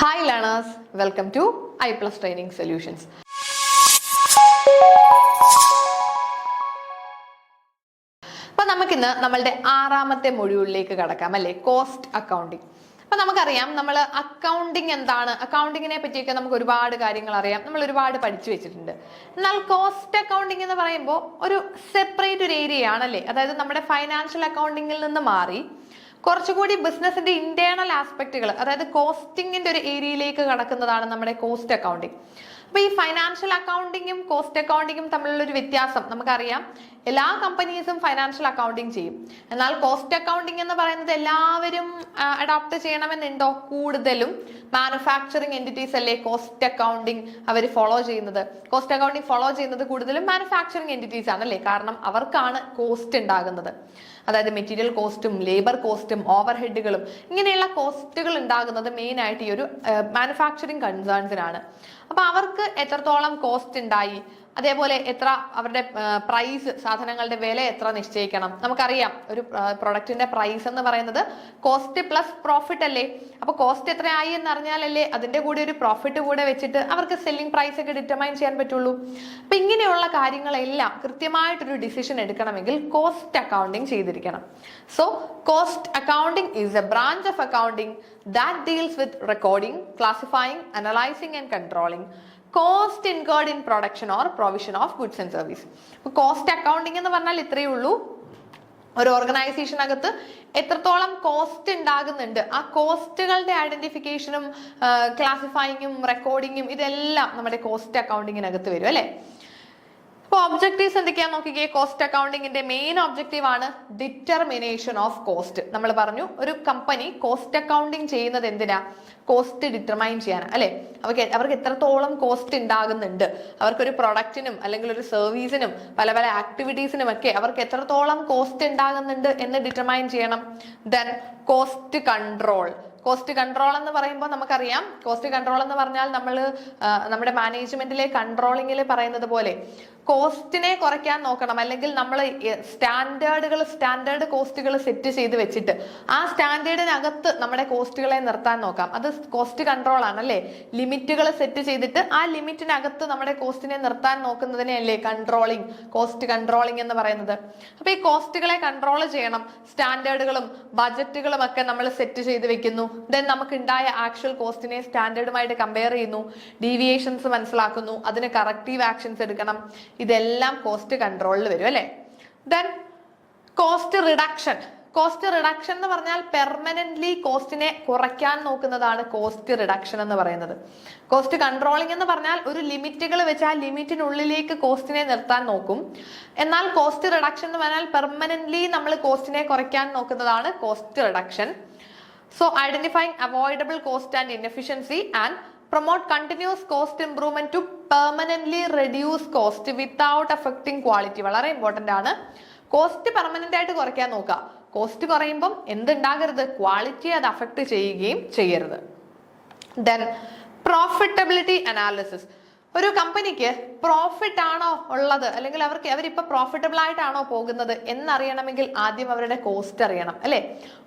Hi learners, welcome to I Plus Training Solutions. അപ്പോൾ നമുക്കിന്ന് നമ്മളുടെ ആറാമത്തെ മൊഡ്യൂളിലേക്ക് കടക്കാം അല്ലേ, കോസ്റ്റ് അക്കൗണ്ടിങ്. അപ്പൊ നമുക്കറിയാം നമ്മൾ അക്കൗണ്ടിങ് എന്താണ്, അക്കൗണ്ടിങ്ങിനെ പറ്റിയൊക്കെ നമുക്ക് ഒരുപാട് കാര്യങ്ങൾ അറിയാം, നമ്മൾ ഒരുപാട് പഠിച്ചു വെച്ചിട്ടുണ്ട്. എന്നാൽ കോസ്റ്റ് അക്കൗണ്ടിങ് എന്ന് പറയുമ്പോൾ ഒരു സെപ്പറേറ്റ് ഒരു ഏരിയ ആണല്ലേ, അതായത് നമ്മുടെ ഫൈനാൻഷ്യൽ അക്കൗണ്ടിങ്ങിൽ നിന്ന് മാറി കുറച്ചുകൂടി ബിസിനസിന്റെ ഇന്റേണൽ ആസ്പെക്റ്റുകൾ, അതായത് കോസ്റ്റിംഗിന്റെ ഒരു ഏരിയയിലേക്ക് കടക്കുന്നതാണ് നമ്മുടെ കോസ്റ്റ് അക്കൗണ്ടിങ്. അപ്പൊ ഈ ഫൈനാൻഷ്യൽ അക്കൗണ്ടിങ്ങും കോസ്റ്റ് അക്കൗണ്ടിങ്ങും തമ്മിലുള്ള ഒരു വ്യത്യാസം നമുക്കറിയാം. എല്ലാ കമ്പനീസും ഫൈനാൻഷ്യൽ അക്കൗണ്ടിങ് ചെയ്യും, എന്നാൽ കോസ്റ്റ് അക്കൗണ്ടിങ് എന്ന് പറയുന്നത് എല്ലാവരും അഡോപ്റ്റ് ചെയ്യണമെന്നുണ്ടോ? കൂടുതലും മാനുഫാക്ചറിങ് എൻറ്റിറ്റീസ് അല്ലേ കോസ്റ്റ് അക്കൗണ്ടിങ് അവർ ഫോളോ ചെയ്യുന്നത്. കോസ്റ്റ് അക്കൗണ്ടിങ് ഫോളോ ചെയ്യുന്നത് കൂടുതലും മാനുഫാക്ചറിങ് എൻറ്റിറ്റീസ് ആണല്ലേ, കാരണം അവർക്കാണ് കോസ്റ്റ് ഉണ്ടാകുന്നത്. അതായത് മെറ്റീരിയൽ കോസ്റ്റും ലേബർ കോസ്റ്റും ഓവർ ഹെഡുകളും ഇങ്ങനെയുള്ള കോസ്റ്റുകൾ ഉണ്ടാകുന്നത് മെയിൻ ആയിട്ട് ഈ ഒരു മാനുഫാക്ചറിങ് കൺസേൺസിനാണ്. അപ്പൊ അവർക്ക് എത്രത്തോളം കോസ്റ്റ് ഉണ്ടായി, അതേപോലെ എത്ര അവരുടെ പ്രൈസ്, സാധനങ്ങളുടെ വില എത്ര നിശ്ചയിക്കണം. നമുക്കറിയാം ഒരു പ്രൊഡക്റ്റിന്റെ പ്രൈസ് എന്ന് പറയുന്നത് കോസ്റ്റ് പ്ലസ് പ്രോഫിറ്റ് അല്ലേ. അപ്പൊ കോസ്റ്റ് എത്രയായി എന്ന് അറിഞ്ഞാലല്ലേ അതിന്റെ കൂടെ ഒരു പ്രോഫിറ്റ് കൂടെ വെച്ചിട്ട് അവർക്ക് സെല്ലിംഗ് പ്രൈസ് ഒക്കെ ഡിറ്റർമൈൻ ചെയ്യാൻ പറ്റുള്ളൂ. അപ്പൊ ഇങ്ങനെയുള്ള കാര്യങ്ങളെല്ലാം കൃത്യമായിട്ടൊരു ഡിസിഷൻ എടുക്കണമെങ്കിൽ കോസ്റ്റ് അക്കൗണ്ടിങ് ചെയ്തിരിക്കണം. So cost accounting is A branch of accounting that deals with recording, classifying, analyzing and controlling cost incurred in production or provision of goods and service. Cost accounting എന്ന് പറഞ്ഞാൽ ഇത്രയേ ഉള്ളൂ, ഒരു ഓർഗനൈസേഷനകത്ത് എത്രത്തോളം cost ഉണ്ടാകുന്നുണ്ട് ആ കോസ്റ്റുകളുടെ ഐഡന്റിഫിക്കേഷനും ക്ലാസിഫൈയിങ്ങും റെക്കോർഡിങ്ങും ഇതെല്ലാം നമ്മുടെ കോസ്റ്റ് അക്കൗണ്ടിങ്ങിനകത്ത് വരും അല്ലെ. അപ്പോൾ ഒബ്ജക്റ്റീവ്സ് എന്തൊക്കെയാ നോക്കിക്കേ. കോസ്റ്റ് അക്കൗണ്ടിങ്ങിന്റെ മെയിൻ ഒബ്ജക്റ്റീവ് ആണ് ഡിറ്റർമിനേഷൻ ഓഫ് കോസ്റ്റ്. നമ്മൾ പറഞ്ഞു ഒരു കമ്പനി കോസ്റ്റ് അക്കൗണ്ടിങ് ചെയ്യുന്നത് എന്തിനാ? കോസ്റ്റ് ഡിറ്റർമൈൻ ചെയ്യാനാണ് അല്ലെ. അവർക്ക് എത്രത്തോളം കോസ്റ്റ് ഉണ്ടാകുന്നുണ്ട്, അവർക്കൊരു പ്രൊഡക്റ്റിനും അല്ലെങ്കിൽ ഒരു സർവീസിനും പല പല ആക്ടിവിറ്റീസിനും ഒക്കെ അവർക്ക് എത്രത്തോളം കോസ്റ്റ് ഉണ്ടാകുന്നുണ്ട് എന്ന് ഡിറ്റർമൈൻ ചെയ്യണം. Then cost control. Cost control എന്ന് പറയുമ്പോൾ നമുക്കറിയാം, കോസ്റ്റ് കൺട്രോൾ എന്ന് പറഞ്ഞാൽ നമ്മുടെ മാനേജ്മെന്റിലെ കൺട്രോളിങ്ങിൽ പറയുന്നത് പോലെ കോസ്റ്റിനെ കുറയ്ക്കാൻ നോക്കണം, അല്ലെങ്കിൽ നമ്മൾ സ്റ്റാൻഡേർഡ് കോസ്റ്റുകൾ സെറ്റ് ചെയ്ത് വെച്ചിട്ട് ആ സ്റ്റാൻഡേർഡിനകത്ത് നമ്മുടെ കോസ്റ്റുകളെ നിർത്താൻ നോക്കാം. അത് കോസ്റ്റ് കൺട്രോൾ ആണ് അല്ലേ. ലിമിറ്റുകൾ സെറ്റ് ചെയ്തിട്ട് ആ ലിമിറ്റിനകത്ത് നമ്മുടെ കോസ്റ്റിനെ നിർത്താൻ നോക്കുന്നതിനെയല്ലേ കൺട്രോളിങ്, കോസ്റ്റ് കൺട്രോളിങ് എന്ന് പറയുന്നത്. അപ്പൊ ഈ കോസ്റ്റുകളെ കൺട്രോൾ ചെയ്യണം. സ്റ്റാൻഡേർഡുകളും ബജറ്റുകളും ഒക്കെ നമ്മൾ സെറ്റ് ചെയ്ത് വെക്കുന്നു. ദെൻ നമുക്ക് ഉണ്ടായ ആക്ച്വൽ കോസ്റ്റിനെ സ്റ്റാൻഡേർഡുമായിട്ട് കമ്പയർ ചെയ്യുന്നു, ഡീവിയേഷൻസ് മനസ്സിലാക്കുന്നു, അതിന് കറക്റ്റീവ് ആക്ഷൻസ് എടുക്കണം. ഇതെല്ലാം കോസ്റ്റ് കൺട്രോളിൽ വരും അല്ലെ. Then cost reduction. Cost reduction എന്ന് പറഞ്ഞാൽ പെർമനന്റ്ലി കോസ്റ്റിനെ കുറയ്ക്കാൻ നോക്കുന്നതാണ് കോസ്റ്റ് റിഡക്ഷൻ എന്ന് പറയുന്നത്. കോസ്റ്റ് കൺട്രോളിംഗ് എന്ന് പറഞ്ഞാൽ ഒരു ലിമിറ്റുകൾ വെച്ച് ആ ലിമിറ്റിനുള്ളിലേക്ക് കോസ്റ്റിനെ നിർത്താൻ നോക്കും. എന്നാൽ കോസ്റ്റ് റിഡക്ഷൻ എന്ന് പറഞ്ഞാൽ പെർമനന്റ്ലി നമ്മൾ കോസ്റ്റിനെ കുറയ്ക്കാൻ നോക്കുന്നതാണ് cost reduction. So identifying avoidable cost and inefficiency and promote continuous cost improvement to permanently reduce cost without affecting quality. വളരെ ഇമ്പോർട്ടന്റ് ആണ്. കോസ്റ്റ് പെർമനന്റ് ആയിട്ട് കുറയ്ക്കാൻ നോക്കുക. കോസ്റ്റ് കുറയുമ്പം എന്തുണ്ടാകരുത്? ക്വാളിറ്റി അത് അഫക്ട് ചെയ്യുകയും ചെയ്യരുത്. Then profitability analysis. ഒരു കമ്പനിക്ക് പ്രോഫിറ്റ് ആണോ ഉള്ളത്, അല്ലെങ്കിൽ അവരിപ്പോ പ്രോഫിറ്റബിൾ ആയിട്ടാണോ പോകുന്നത് എന്നറിയണമെങ്കിൽ ആദ്യം അവരുടെ കോസ്റ്റ് അറിയണം അല്ലെ.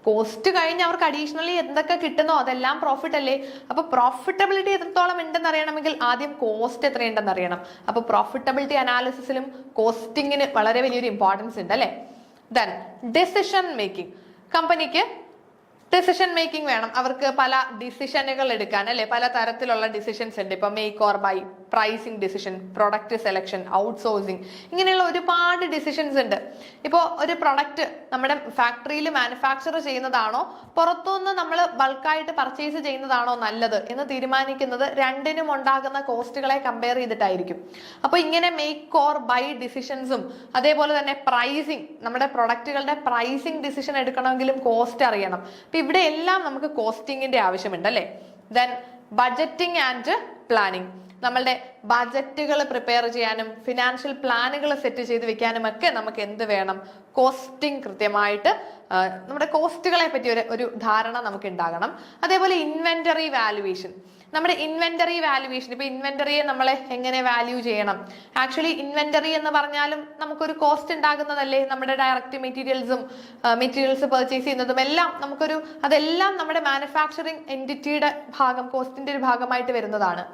കോസ്റ്റ് കഴിഞ്ഞ് അവർക്ക് അഡീഷണലി എന്തൊക്കെ കിട്ടുന്നോ അതെല്ലാം പ്രോഫിറ്റ് അല്ലേ. അപ്പൊ പ്രോഫിറ്റബിലിറ്റി എത്രത്തോളം ഉണ്ടെന്ന് അറിയണമെങ്കിൽ ആദ്യം കോസ്റ്റ് എത്രയുണ്ടെന്ന് അറിയണം. അപ്പൊ പ്രോഫിറ്റബിലിറ്റി അനാലിസിസിലും കോസ്റ്റിങ്ങിന് വളരെ വലിയൊരു ഇമ്പോർട്ടൻസ് ഉണ്ട് അല്ലെ. Then decision making. കമ്പനിക്ക് ഡിസിഷൻ മേക്കിംഗ് വേണം. അവർക്ക് പല ഡിസിഷനുകൾ എടുക്കാൻ അല്ലെ, പല തരത്തിലുള്ള ഡിസിഷൻസ് ഉണ്ട്. ഇപ്പൊ make or buy, pricing decision, product selection, outsourcing, ഇങ്ങനെയുള്ള ഒരുപാട് ഡിസിഷൻസ് ഉണ്ട്. ഇപ്പോൾ ഒരു പ്രൊഡക്റ്റ് നമ്മുടെ ഫാക്ടറിയിൽ മാനുഫാക്ചർ ചെയ്യുന്നതാണോ പുറത്തുനിന്ന് നമ്മൾ ബൾക്കായിട്ട് പർച്ചേസ് ചെയ്യുന്നതാണോ നല്ലത് എന്ന് തീരുമാനിക്കുന്നത് രണ്ടിനും ഉണ്ടാകുന്ന കോസ്റ്റുകളെ കമ്പയർ ചെയ്തിട്ടായിരിക്കും. അപ്പൊ ഇങ്ങനെ മേക്ക് ഓർ ബൈ ഡിസിഷൻസും അതേപോലെ തന്നെ പ്രൈസിങ്, നമ്മുടെ പ്രൊഡക്റ്റുകളുടെ പ്രൈസിങ് ഡിസിഷൻ എടുക്കണമെങ്കിലും കോസ്റ്റ് അറിയണം. ഇവിടെ എല്ലാം നമുക്ക് കോസ്റ്റിങ്ങിന്റെ ആവശ്യമുണ്ട് അല്ലെ. Then budgeting and planning. നമ്മളുടെ ബഡ്ജറ്റുകൾ പ്രിപ്പയർ ചെയ്യാനും ഫിനാൻഷ്യൽ പ്ലാനുകൾ സെറ്റ് ചെയ്ത് വെക്കാനും ഒക്കെ നമുക്ക് എന്ത് വേണം? കോസ്റ്റിംഗ് കൃത്യമായിട്ട് നമ്മുടെ കോസ്റ്റുകളെ പറ്റി ഒരു ധാരണ നമുക്ക് ഉണ്ടാകണം. അതേപോലെ ഇൻവെന്ററി വാല്യുവേഷൻ. നമ്മുടെ ഇൻവെന്ററി വാല്യുവേഷൻ. ഇപ്പൊ ഇൻവെന്ററിയെ നമ്മളെ എങ്ങനെ വാല്യൂ ചെയ്യണം? ആക്ച്വലി ഇൻവെന്ററി എന്ന് പറഞ്ഞാലും നമുക്കൊരു കോസ്റ്റ് ഉണ്ടാകുന്നതല്ലേ. നമ്മുടെ ഡയറക്റ്റ് മെറ്റീരിയൽസ് പർച്ചേസ് ചെയ്യുന്നതും എല്ലാം അതെല്ലാം നമ്മുടെ മാനുഫാക്ചറിങ് എൻറ്റിറ്റിയുടെ കോസ്റ്റിന്റെ ഒരു ഭാഗമായിട്ട് വരുന്നതാണ്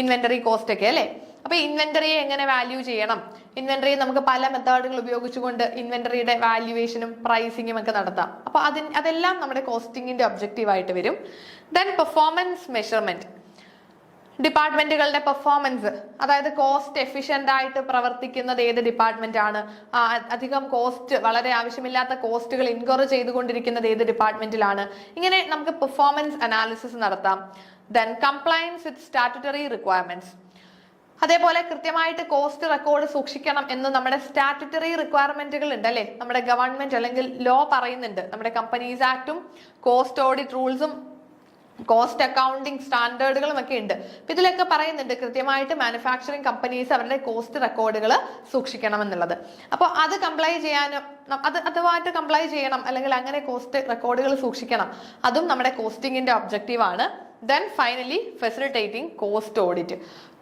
ഇൻവെന്ററി കോസ്റ്റ് ഒക്കെ അല്ലേ. അപ്പൊ ഇൻവെന്ററിയെ എങ്ങനെ വാല്യൂ ചെയ്യണം? ഇൻവെന്ററിയെ നമുക്ക് പല മെത്തേഡുകൾ ഉപയോഗിച്ചുകൊണ്ട് ഇൻവെന്ററിയുടെ വാല്യുവേഷനും പ്രൈസിങ്ങും ഒക്കെ നടത്താം. അപ്പൊ അതെല്ലാം നമ്മുടെ കോസ്റ്റിംഗിന്റെ ഒബ്ജക്റ്റീവ് ആയിട്ട് വരും. Then performance measurement. ഡിപ്പാർട്ട്മെന്റുകളുടെ പെർഫോമൻസ്, അതായത് കോസ്റ്റ് എഫിഷ്യന്റ് ആയിട്ട് പ്രവർത്തിക്കുന്നത് ഏത് ഡിപ്പാർട്ട്മെന്റ് ആണ്, അധികം കോസ്റ്റ്, വളരെ ആവശ്യമില്ലാത്ത കോസ്റ്റുകൾ ഇൻകർ ചെയ്തുകൊണ്ടിരിക്കുന്നത് ഏത് ഡിപ്പാർട്ട്മെന്റിലാണ്, ഇങ്ങനെ നമുക്ക് പെർഫോമൻസ് അനാലിസിസ് നടത്താം. ദെൻ കംപ്ലയൻസ് വിത്ത് സ്റ്റാറ്റുട്ടറി റിക്വയർമെന്റ്സ്. അതേപോലെ കൃത്യമായിട്ട് കോസ്റ്റ് റെക്കോർഡ് സൂക്ഷിക്കണം എന്ന് നമ്മുടെ സ്റ്റാറ്റുട്ടറി റിക്വയർമെന്റുകൾ ഉണ്ട് അല്ലെ. നമ്മുടെ ഗവൺമെന്റ് അല്ലെങ്കിൽ ലോ പറയുന്നുണ്ട്. നമ്മുടെ കമ്പനീസ് ആക്ടും കോസ്റ്റ് ഓഡിറ്റ് റൂൾസും കോസ്റ്റ് അക്കൗണ്ടിങ് സ്റ്റാൻഡേർഡുകളും ഒക്കെ ഉണ്ട്. ഇതിലൊക്കെ പറയുന്നുണ്ട് കൃത്യമായിട്ട് മാനുഫാക്ചറിങ് കമ്പനീസ് അവരുടെ കോസ്റ്റ് റെക്കോർഡുകൾ സൂക്ഷിക്കണം എന്നുള്ളത്. അപ്പോൾ അത് കംപ്ലൈ ചെയ്യാനും അതുമായിട്ട് കംപ്ലൈ ചെയ്യണം, അല്ലെങ്കിൽ അങ്ങനെ കോസ്റ്റ് റെക്കോർഡുകൾ സൂക്ഷിക്കണം. അതും നമ്മുടെ കോസ്റ്റിംഗിന്റെ ഒബ്ജക്റ്റീവ് ആണ്. Then finally facilitating cost audit.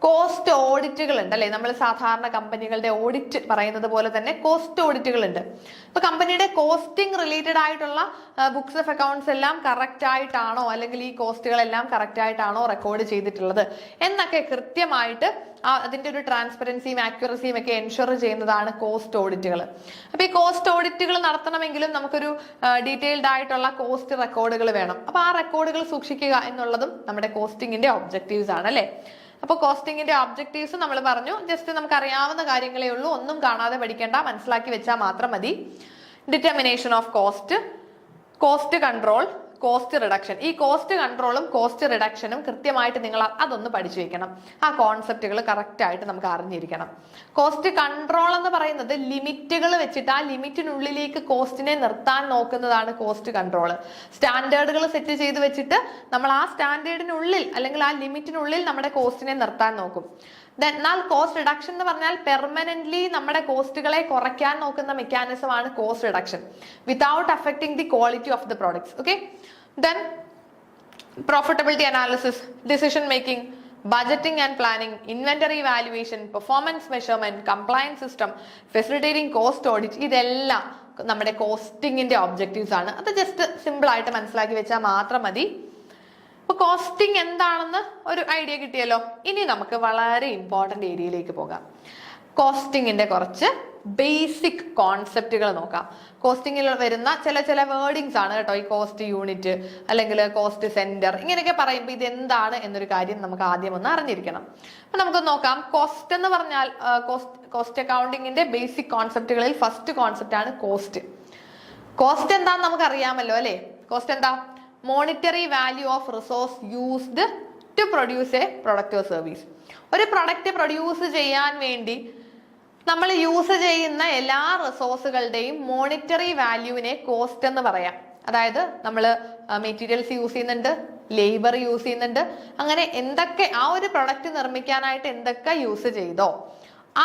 Cost ഓഡിറ്റുകൾ ഉണ്ട് അല്ലെ. നമ്മൾ സാധാരണ കമ്പനികളുടെ ഓഡിറ്റ് പറയുന്നത് പോലെ തന്നെ കോസ്റ്റ് ഓഡിറ്റുകൾ ഉണ്ട്. ഇപ്പൊ കമ്പനിയുടെ കോസ്റ്റിംഗ് റിലേറ്റഡ് ആയിട്ടുള്ള ബുക്സ് ഓഫ് അക്കൗണ്ട്സ് എല്ലാം കറക്റ്റ് ആയിട്ടാണോ, അല്ലെങ്കിൽ ഈ കോസ്റ്റുകളെല്ലാം കറക്റ്റ് ആയിട്ടാണോ റെക്കോർഡ് ചെയ്തിട്ടുള്ളത് എന്നൊക്കെ കൃത്യമായിട്ട് അതിന്റെ ഒരു ട്രാൻസ്പെറൻസിയും ആക്യുറസിയും ഒക്കെ എൻഷുർ ചെയ്യുന്നതാണ് കോസ്റ്റ് ഓഡിറ്റുകൾ. അപ്പൊ ഈ കോസ്റ്റ് ഓഡിറ്റുകൾ നടത്തണമെങ്കിലും നമുക്കൊരു ഡീറ്റെയിൽഡ് ആയിട്ടുള്ള കോസ്റ്റ് റെക്കോർഡുകൾ വേണം. അപ്പൊ ആ റെക്കോർഡുകൾ സൂക്ഷിക്കുക എന്നുള്ളതും നമ്മുടെ കോസ്റ്റിംഗിന്റെ ഒബ്ജക്റ്റീവ്സ് ആണ് അല്ലെ. അപ്പൊ കോസ്റ്റിംഗിന്റെ ഒബ്ജക്റ്റീവ്സ് നമ്മൾ പറഞ്ഞു. ജസ്റ്റ് നമുക്ക് അറിയാവുന്ന കാര്യങ്ങളേ ഉള്ളൂ, ഒന്നും കാണാതെ പഠിക്കേണ്ട, മനസ്സിലാക്കി വെച്ചാൽ മാത്രം മതി. Determination of cost, cost control, cost reduction. ഈ കോസ്റ്റ് കൺട്രോളും കോസ്റ്റ് റിഡക്ഷനും കൃത്യമായിട്ട് നിങ്ങൾ അതൊന്ന് പഠിച്ചു വെക്കണം. ആ കോൺസെപ്റ്റുകൾ കറക്റ്റ് ആയിട്ട് നമുക്ക് അറിഞ്ഞിരിക്കണം. കോസ്റ്റ് കൺട്രോൾ എന്ന് പറയുന്നത് ലിമിറ്റുകൾ വെച്ചിട്ട് ആ ലിമിറ്റിനുള്ളിലേക്ക് കോസ്റ്റിനെ നിർത്താൻ നോക്കുന്നതാണ് കോസ്റ്റ് കൺട്രോൾ. സ്റ്റാൻഡേർഡുകൾ സെറ്റ് ചെയ്ത് വെച്ചിട്ട് നമ്മൾ ആ സ്റ്റാൻഡേർഡിനുള്ളിൽ അല്ലെങ്കിൽ ആ ലിമിറ്റിനുള്ളിൽ നമ്മുടെ കോസ്റ്റിനെ നിർത്താൻ നോക്കും. എന്നാൽ കോസ്റ്റ് റിഡക്ഷൻ എന്ന് പറഞ്ഞാൽ പെർമനന്റ്ലി നമ്മുടെ കോസ്റ്റുകളെ കുറയ്ക്കാൻ നോക്കുന്ന മെക്കാനിസം ആണ് cost reduction, without affecting the quality of the products. Okay. Then profitability analysis, decision making, budgeting and planning, inventory valuation, performance measurement, compliance system, facilitating cost audit, ഇതെല്ലാം നമ്മുടെ കോസ്റ്റിംഗിന്റെ objectives ആണ്. അത് ജസ്റ്റ് സിമ്പിൾ ആയിട്ട് മനസ്സിലാക്കി വെച്ചാൽ മാത്രം മതി. അപ്പൊ കോസ്റ്റിംഗ് എന്താണെന്ന് ഒരു ഐഡിയ കിട്ടിയല്ലോ. ഇനി നമുക്ക് വളരെ ഇമ്പോർട്ടന്റ് ഏരിയയിലേക്ക് പോകാം. കോസ്റ്റിംഗിന്റെ കുറച്ച് ബേസിക് കോൺസെപ്റ്റുകൾ നോക്കാം. കോസ്റ്റിംഗിൽ വരുന്ന ചില വേർഡിങ്സ് ആണ് കേട്ടോ ഈ കോസ്റ്റ് യൂണിറ്റ് അല്ലെങ്കിൽ കോസ്റ്റ് സെന്റർ ഇങ്ങനെയൊക്കെ പറയുമ്പോൾ ഇത് എന്താണ് എന്നൊരു കാര്യം നമുക്ക് ആദ്യം ഒന്ന് അറിഞ്ഞിരിക്കണം. അപ്പൊ നമുക്ക് നോക്കാം. കോസ്റ്റ് എന്ന് പറഞ്ഞാൽ കോസ്റ്റ് അക്കൗണ്ടിങ്ങിന്റെ ബേസിക് കോൺസെപ്റ്റുകളിൽ ഫസ്റ്റ് കോൺസെപ്റ്റ് ആണ് കോസ്റ്റ്. കോസ്റ്റ് എന്താന്ന് നമുക്ക് അറിയാമല്ലോ അല്ലെ. കോസ്റ്റ് എന്താ? Monetary value of resource used to produce a product or service. ഒരു പ്രൊഡക്റ്റ് പ്രൊഡ്യൂസ് ചെയ്യാൻ വേണ്ടി നമ്മൾ യൂസ് ചെയ്യുന്ന എല്ലാ റിസോഴ്സുകളുടെയും മോണിറ്ററി വാല്യൂവിനെ കോസ്റ്റ് എന്ന് പറയാം. അതായത് നമ്മൾ മെറ്റീരിയൽസ് യൂസ് ചെയ്യുന്നുണ്ട്, ലേബർ യൂസ് ചെയ്യുന്നുണ്ട്, അങ്ങനെ എന്തൊക്കെ ആ ഒരു പ്രൊഡക്റ്റ് നിർമ്മിക്കാനായിട്ട് എന്തൊക്കെ യൂസ് ചെയ്തോ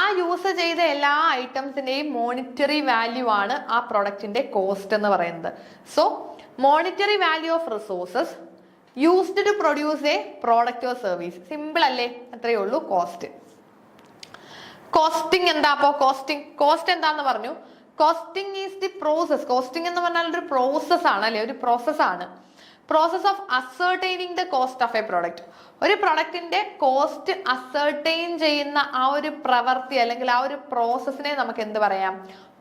ആ യൂസ് ചെയ്ത എല്ലാ ഐറ്റംസിന്റെയും മോണിറ്ററി വാല്യൂ ആണ് ആ പ്രൊഡക്റ്റിന്റെ കോസ്റ്റ് എന്ന് പറയുന്നത്. So monetary value of resources used to produce a product or service. Simple അല്ലേ? അത്രയേ ഉള്ളൂ കോസ്റ്റ്. കോസ്റ്റിംഗ് എന്താ? അപ്പോ കോസ്റ്റ് എന്താന്ന് പറഞ്ഞു. Costing is the process. Costing എന്ന് പറഞ്ഞാൽ ഒരു പ്രോസസ് ആണ് അല്ലെ, ഒരു പ്രോസസ് ആണ്. Process of ascertaining the cost of a product. ഒരു പ്രൊഡക്റ്റിന്റെ കോസ്റ്റ് അസർട്ടൈൻ ചെയ്യുന്ന ആ ഒരു പ്രവൃത്തി അല്ലെങ്കിൽ ആ ഒരു പ്രോസസ്സിനെ നമുക്ക് എന്ത് പറയാം?